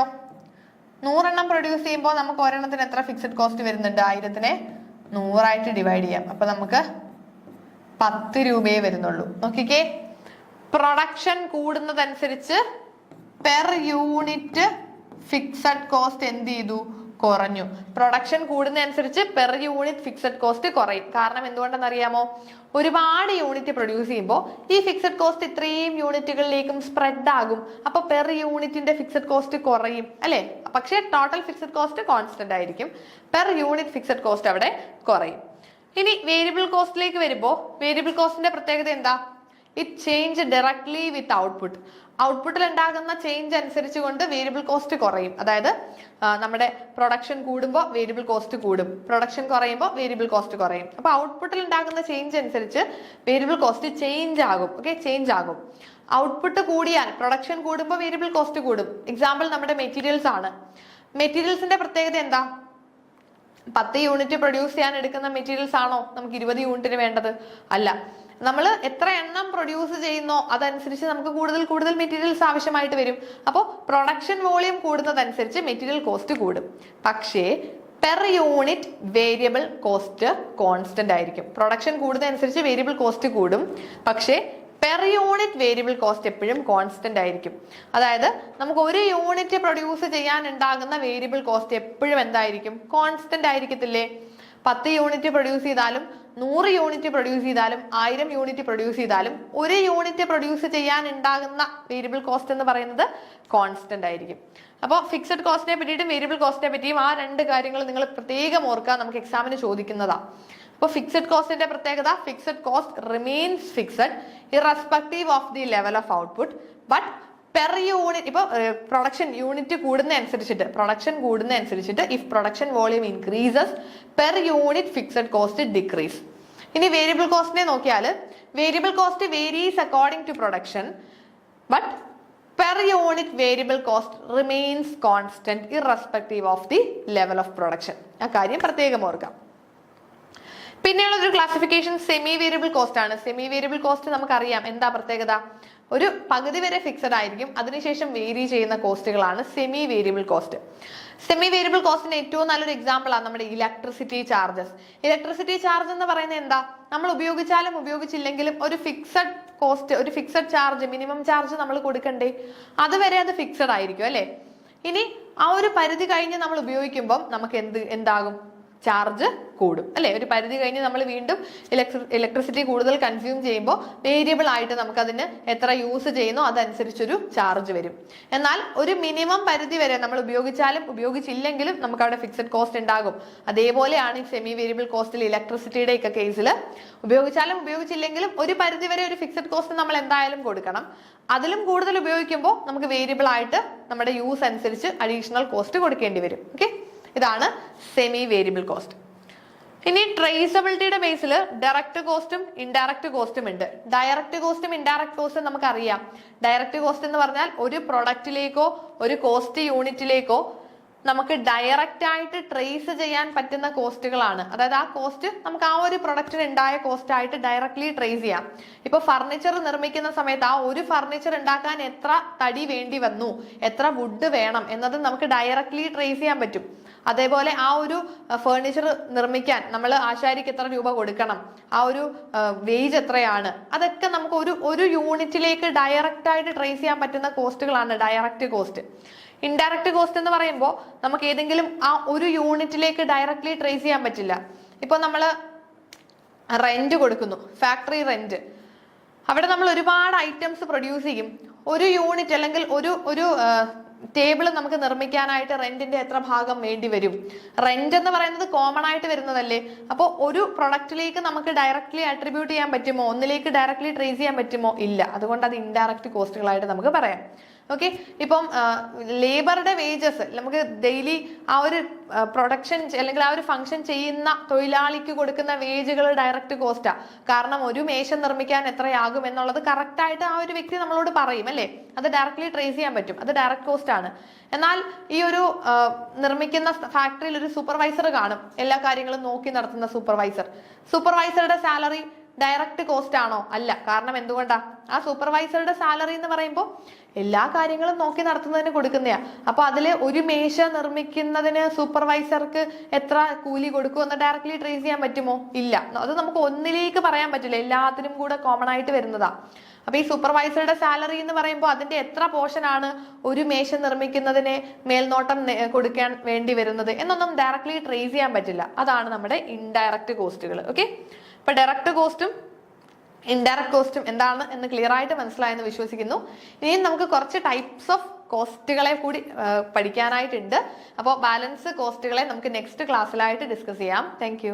100 എണ്ണം പ്രൊഡ്യൂസ് ചെയ്യുമ്പോൾ നമുക്ക് ഒരെണ്ണത്തിന് എത്ര ഫിക്സഡ് കോസ്റ്റ് വരുന്നുണ്ട്? 1000നെ 100 ഡിവൈഡ് ചെയ്യാം. അപ്പൊ നമുക്ക് 10 രൂപയെ വരുന്നുള്ളൂ. നോക്കിക്കേ, പ്രൊഡക്ഷൻ കൂടുന്നതനുസരിച്ച് പെർ യൂണിറ്റ് ഫിക്സഡ് കോസ്റ്റ് എന്ത് ചെയ്തു? കുറഞ്ഞു. പ്രൊഡക്ഷൻ കൂടുന്നതനുസരിച്ച് പെർ യൂണിറ്റ് ഫിക്സഡ് കോസ്റ്റ് കുറയും. കാരണം എന്തുകൊണ്ടെന്ന് അറിയാമോ? ഒരുപാട് യൂണിറ്റ് പ്രൊഡ്യൂസ് ചെയ്യുമ്പോൾ ഈ ഫിക്സഡ് കോസ്റ്റ് ഇത്രയും യൂണിറ്റുകളിലേക്കും സ്പ്രെഡ് ആകും. അപ്പൊ പെർ യൂണിറ്റിന്റെ ഫിക്സഡ് കോസ്റ്റ് കുറയും അല്ലെ. പക്ഷേ ടോട്ടൽ ഫിക്സഡ് കോസ്റ്റ് കോൺസ്റ്റന്റ് ആയിരിക്കും. പെർ യൂണിറ്റ് ഫിക്സഡ് കോസ്റ്റ് അവിടെ കുറയും. ഇനി വേരിയബിൾ കോസ്റ്റിലേക്ക് വരുമ്പോൾ വേരിയബിൾ കോസ്റ്റിന്റെ പ്രത്യേകത എന്താ? It change directly with output. ഔട്ട്പുട്ടിൽ ഉണ്ടാകുന്ന ചേഞ്ച് അനുസരിച്ചുകൊണ്ട് വേരിയബിൾ കോസ്റ്റ് കുറയും. അതായത് നമ്മുടെ പ്രൊഡക്ഷൻ കൂടുമ്പോൾ വേരിയബിൾ കോസ്റ്റ് കൂടും, പ്രൊഡക്ഷൻ കുറയുമ്പോൾ വേരിയബിൾ കോസ്റ്റ് കുറയും. അപ്പൊ ഔട്ട്പുട്ടിൽ ഉണ്ടാകുന്ന ചേഞ്ച് അനുസരിച്ച് വേരിയബിൾ കോസ്റ്റ് ചേഞ്ച് ആകും. ഓക്കെ, ചേഞ്ച് ആകും. ഔട്ട്പുട്ട് കൂടിയാൽ പ്രൊഡക്ഷൻ കൂടുമ്പോൾ വേരിയബിൾ കോസ്റ്റ് കൂടും. എക്സാമ്പിൾ നമ്മുടെ മെറ്റീരിയൽസ് ആണ്. മെറ്റീരിയൽസിന്റെ പ്രത്യേകത എന്താ? 10 യൂണിറ്റ് പ്രൊഡ്യൂസ് ചെയ്യാൻ എടുക്കുന്ന മെറ്റീരിയൽസ് ആണോ നമുക്ക് 20 യൂണിറ്റിന് വേണ്ടത്? അല്ല. നമ്മൾ എത്ര എണ്ണം പ്രൊഡ്യൂസ് ചെയ്യുന്നോ അതനുസരിച്ച് നമുക്ക് കൂടുതൽ മെറ്റീരിയൽസ് ആവശ്യമായിട്ട് വരും. അപ്പോൾ പ്രൊഡക്ഷൻ വോളിയം കൂടുന്നതനുസരിച്ച് മെറ്റീരിയൽ കോസ്റ്റ് കൂടും. പക്ഷേ per unit variable cost constant ആയിരിക്കും. പ്രൊഡക്ഷൻ കൂടുന്നതനുസരിച്ച് വേരിയബിൾ കോസ്റ്റ് കൂടും, പക്ഷേ പെർ യൂണിറ്റ് വേരിയബിൾ കോസ്റ്റ് എപ്പോഴും കോൺസ്റ്റന്റ് ആയിരിക്കും. അതായത് നമുക്ക് ഒരു യൂണിറ്റ് പ്രൊഡ്യൂസ് ചെയ്യാൻ ഉണ്ടാകുന്ന വേരിയബിൾ കോസ്റ്റ് എപ്പോഴും എന്തായിരിക്കും? കോൺസ്റ്റന്റ് ആയിരിക്കത്തില്ലേ? 10 യൂണിറ്റ് പ്രൊഡ്യൂസ് ചെയ്താലും 100 യൂണിറ്റ് പ്രൊഡ്യൂസ് ചെയ്താലും 1000 യൂണിറ്റ് പ്രൊഡ്യൂസ് ചെയ്താലും ഒരു യൂണിറ്റ് പ്രൊഡ്യൂസ് ചെയ്യാൻ ഉണ്ടാകുന്ന വേരിയബിൾ കോസ്റ്റ് എന്ന് പറയുന്നത് കോൺസ്റ്റന്റ് ആയിരിക്കും. അപ്പോൾ ഫിക്സഡ് കോസ്റ്റിനെ പറ്റിയിട്ടും വേരിയബിൾ കോസ്റ്റിനെ പറ്റിയും ആ 2 കാര്യങ്ങൾ നിങ്ങൾ പ്രത്യേകം ഓർക്കുക, നമുക്ക് എക്സാമിന് ചോദിക്കുന്നതാ. അപ്പോൾ ഫിക്സഡ് കോസ്റ്റിന്റെ പ്രത്യേകത, fixed cost remains fixed irrespective of the level of output, but per unit ഇപ്പൊ പ്രൊഡക്ഷൻ യൂണിറ്റ് കൂടുന്നതനുസരിച്ചിട്ട് if production volume increases per unit fixed cost decrease. ഇനി വേരിയബിൾ കോസ്റ്റിനെ നോക്കിയാൽ variable cost varies according to production, but per unit variable cost remains constant irrespective of the level of production. ആ കാര്യം പ്രത്യേകം ഓർക്കാം. പിന്നെയുള്ളൊരു classification semi variable cost ആണ്. Semi variable cost നമുക്കറിയാം എന്താ പ്രത്യേകത? ഒരു പകുതി വരെ ഫിക്സഡ് ആയിരിക്കും, അതിനുശേഷം വേരി ചെയ്യുന്ന കോസ്റ്റുകളാണ് semi variable cost. Semi variable കോസ്റ്റിന് ഏറ്റവും നല്ലൊരു എക്സാമ്പിൾ ആണ് നമ്മുടെ ഇലക്ട്രിസിറ്റി ചാർജസ്. ഇലക്ട്രിസിറ്റി ചാർജ് എന്ന് പറയുന്നത് എന്താ? നമ്മൾ ഉപയോഗിച്ചാലും ഉപയോഗിച്ചില്ലെങ്കിലും ഒരു ഫിക്സഡ് കോസ്റ്റ്, ഒരു ഫിക്സഡ് ചാർജ്, മിനിമം ചാർജ് നമ്മൾ കൊടുക്കണ്ടേ? അതുവരെ അത് ഫിക്സഡ് ആയിരിക്കും അല്ലെ? ഇനി ആ ഒരു പരിധി കഴിഞ്ഞ് നമ്മൾ ഉപയോഗിക്കുമ്പോൾ നമുക്ക് എന്താകും? ചാർജ് കൂടും അല്ലെ? ഒരു പരിധി കഴിഞ്ഞ് നമ്മൾ വീണ്ടും ഇലക്ട്രിസിറ്റി കൂടുതൽ കൺസ്യൂം ചെയ്യുമ്പോൾ വേരിയബിൾ ആയിട്ട് നമുക്ക് അതിന് എത്ര യൂസ് ചെയ്യുന്നോ അതനുസരിച്ചൊരു ചാർജ് വരും. എന്നാൽ ഒരു മിനിമം പരിധി വരെ നമ്മൾ ഉപയോഗിച്ചാലും ഉപയോഗിച്ചില്ലെങ്കിലും നമുക്ക് അവിടെ ഫിക്സഡ് കോസ്റ്റ് ഉണ്ടാകും. അതേപോലെയാണ് ഈ സെമി വേരിയബിൾ കോസ്റ്റിൽ ഇലക്ട്രിസിറ്റിയുടെ ഒക്കെ കേസിൽ ഉപയോഗിച്ചാലും ഉപയോഗിച്ചില്ലെങ്കിലും ഒരു പരിധി വരെ ഒരു ഫിക്സഡ് കോസ്റ്റ് നമ്മൾ എന്തായാലും കൊടുക്കണം. അതിലും കൂടുതൽ ഉപയോഗിക്കുമ്പോൾ നമുക്ക് വേരിയബിൾ ആയിട്ട് നമ്മുടെ യൂസ് അനുസരിച്ച് അഡീഷണൽ കോസ്റ്റ് കൊടുക്കേണ്ടി വരും. ഓക്കെ, ഇതാണ് സെമി വേരിയബിൾ കോസ്റ്റ്. ഇനി ട്രേസബിലിറ്റിയുടെ ബേസിൽ ഡയറക്റ്റ് കോസ്റ്റും ഇൻഡയറക്റ്റ് കോസ്റ്റും ഉണ്ട്. ഡയറക്റ്റ് കോസ്റ്റും ഇൻഡയറക്റ്റ് കോസ്റ്റും നമുക്കറിയാം. ഡയറക്റ്റ് കോസ്റ്റ് എന്ന് പറഞ്ഞാൽ ഒരു പ്രൊഡക്റ്റിലേക്കോ ഒരു കോസ്റ്റ് യൂണിറ്റിലേക്കോ നമുക്ക് ഡയറക്റ്റ് ആയിട്ട് ട്രേസ് ചെയ്യാൻ പറ്റുന്ന കോസ്റ്റുകളാണ്. അതായത് ആ കോസ്റ്റ് നമുക്ക് ആ ഒരു പ്രൊഡക്റ്റിന് ഉണ്ടായ കോസ്റ്റ് ആയിട്ട് ഡയറക്ട്ലി ട്രേസ് ചെയ്യാം. ഇപ്പൊ ഫർണിച്ചർ നിർമ്മിക്കുന്ന സമയത്ത് ആ ഒരു ഫർണിച്ചർ ഉണ്ടാക്കാൻ എത്ര തടി വേണ്ടി വന്നു, എത്ര വുഡ് വേണം എന്നത് നമുക്ക് ഡയറക്ട്ലി ട്രേസ് ചെയ്യാൻ പറ്റും. അതേപോലെ ആ ഒരു ഫർണിച്ചർ നിർമ്മിക്കാൻ നമ്മൾ ആശാരിക്ക് എത്ര രൂപ കൊടുക്കണം, ആ ഒരു വേജ് എത്രയാണ്, അതൊക്കെ നമുക്ക് ഒരു യൂണിറ്റിലേക്ക് ഡയറക്റ്റ് ആയിട്ട് ട്രേസ് ചെയ്യാൻ പറ്റുന്ന കോസ്റ്റുകളാണ് ഡയറക്റ്റ് കോസ്റ്റ്. ഇൻഡയറക്റ്റ് കോസ്റ്റ് എന്ന് പറയുമ്പോൾ നമുക്ക് ഏതെങ്കിലും ആ ഒരു യൂണിറ്റിലേക്ക് ഡയറക്ട്ലി ട്രേസ് ചെയ്യാൻ പറ്റില്ല. ഇപ്പൊ നമ്മൾ റെന്റ് കൊടുക്കുന്നു, ഫാക്ടറി റെന്റ്, അവിടെ നമ്മൾ ഒരുപാട് ഐറ്റംസ് പ്രൊഡ്യൂസ് ചെയ്യും. ഒരു യൂണിറ്റ് അല്ലെങ്കിൽ ഒരു ടേബിൾ നമുക്ക് നിർമ്മിക്കാനായിട്ട് റെന്റിന്റെ എത്ര ഭാഗം വേണ്ടി വരും? റെന്റ് എന്ന് പറയുന്നത് കോമൺ ആയിട്ട് വരുന്നതല്ലേ? അപ്പോൾ ഒരു പ്രൊഡക്റ്റിലേക്ക് നമുക്ക് ഡയറക്ട്ലി അട്രിബ്യൂട്ട് ചെയ്യാൻ പറ്റുമോ? ഒന്നിലേക്ക് ഡയറക്ട്ലി ട്രേസ് ചെയ്യാൻ പറ്റുമോ? ഇല്ല. അതുകൊണ്ട് അത് ഇൻഡയറക്റ്റ് കോസ്റ്റുകളായിട്ട് നമുക്ക് പറയാം. ഓക്കെ, ഇപ്പം ലേബറുടെ വേജസ് നമുക്ക് ഡെയിലി ആ ഒരു പ്രൊഡക്ഷൻ അല്ലെങ്കിൽ ആ ഒരു ഫംഗ്ഷൻ ചെയ്യുന്ന തൊഴിലാളിക്ക് കൊടുക്കുന്ന വേജുകൾ ഡയറക്റ്റ് കോസ്റ്റാ. കാരണം ഒരു മേശ നിർമ്മിക്കാൻ എത്രയാകും എന്നുള്ളത് കറക്റ്റ് ആയിട്ട് ആ ഒരു വ്യക്തി നമ്മളോട് പറയും അല്ലേ? അത് ഡയറക്ട്ലി ട്രേസ് ചെയ്യാൻ പറ്റും, അത് ഡയറക്റ്റ് കോസ്റ്റ് ആണ്. എന്നാൽ ഈ ഒരു നിർമ്മിക്കുന്ന ഫാക്ടറിയിൽ ഒരു സൂപ്പർവൈസർ കാണും, എല്ലാ കാര്യങ്ങളും നോക്കി നടത്തുന്ന സൂപ്പർവൈസറുടെ സാലറി ഡയറക്റ്റ് കോസ്റ്റ് ആണോ? അല്ല. കാരണം എന്തുകൊണ്ടാ? ആ സൂപ്പർവൈസറുടെ സാലറി എന്ന് പറയുമ്പോൾ എല്ലാ കാര്യങ്ങളും നോക്കി നടത്തുന്നതിന് കൊടുക്കുന്നയാ. അപ്പൊ അതില് ഒരു മേശ നിർമ്മിക്കുന്നതിന് സൂപ്പർവൈസർക്ക് എത്ര കൂലി കൊടുക്കുമെന്ന് ഡയറക്ട്ലി ട്രേസ് ചെയ്യാൻ പറ്റുമോ? ഇല്ല. അത് നമുക്ക് ഒന്നിലേക്ക് പറയാൻ പറ്റില്ല, എല്ലാത്തിനും കൂടെ കോമൺ ആയിട്ട് വരുന്നതാ. അപ്പൊ ഈ സൂപ്പർവൈസറുടെ സാലറി എന്ന് പറയുമ്പോൾ അതിന്റെ എത്ര പോർഷൻ ആണ് ഒരു മേശ നിർമ്മിക്കുന്നതിന് മേൽനോട്ടം കൊടുക്കാൻ വേണ്ടി വരുന്നത് എന്നൊന്നും ഡയറക്ട്ലി ട്രേസ് ചെയ്യാൻ പറ്റില്ല. അതാണ് നമ്മുടെ ഇൻഡയറക്റ്റ് കോസ്റ്റുകൾ. ഓക്കെ, അപ്പൊ ഡയറക്റ്റ് കോസ്റ്റും ഇൻഡയറക്റ്റ് കോസ്റ്റും എന്താണ് എന്ന് ക്ലിയർ ആയിട്ട് മനസ്സിലായെന്ന് വിശ്വസിക്കുന്നു. ഇനിയും നമുക്ക് കുറച്ച് ടൈപ്സ് ഓഫ് കോസ്റ്റുകളെ കൂടി പഠിക്കാനായിട്ടുണ്ട്. അപ്പോൾ ബാലൻസ് കോസ്റ്റുകളെ നമുക്ക് നെക്സ്റ്റ് ക്ലാസ്സിലായിട്ട് ഡിസ്കസ് ചെയ്യാം. താങ്ക്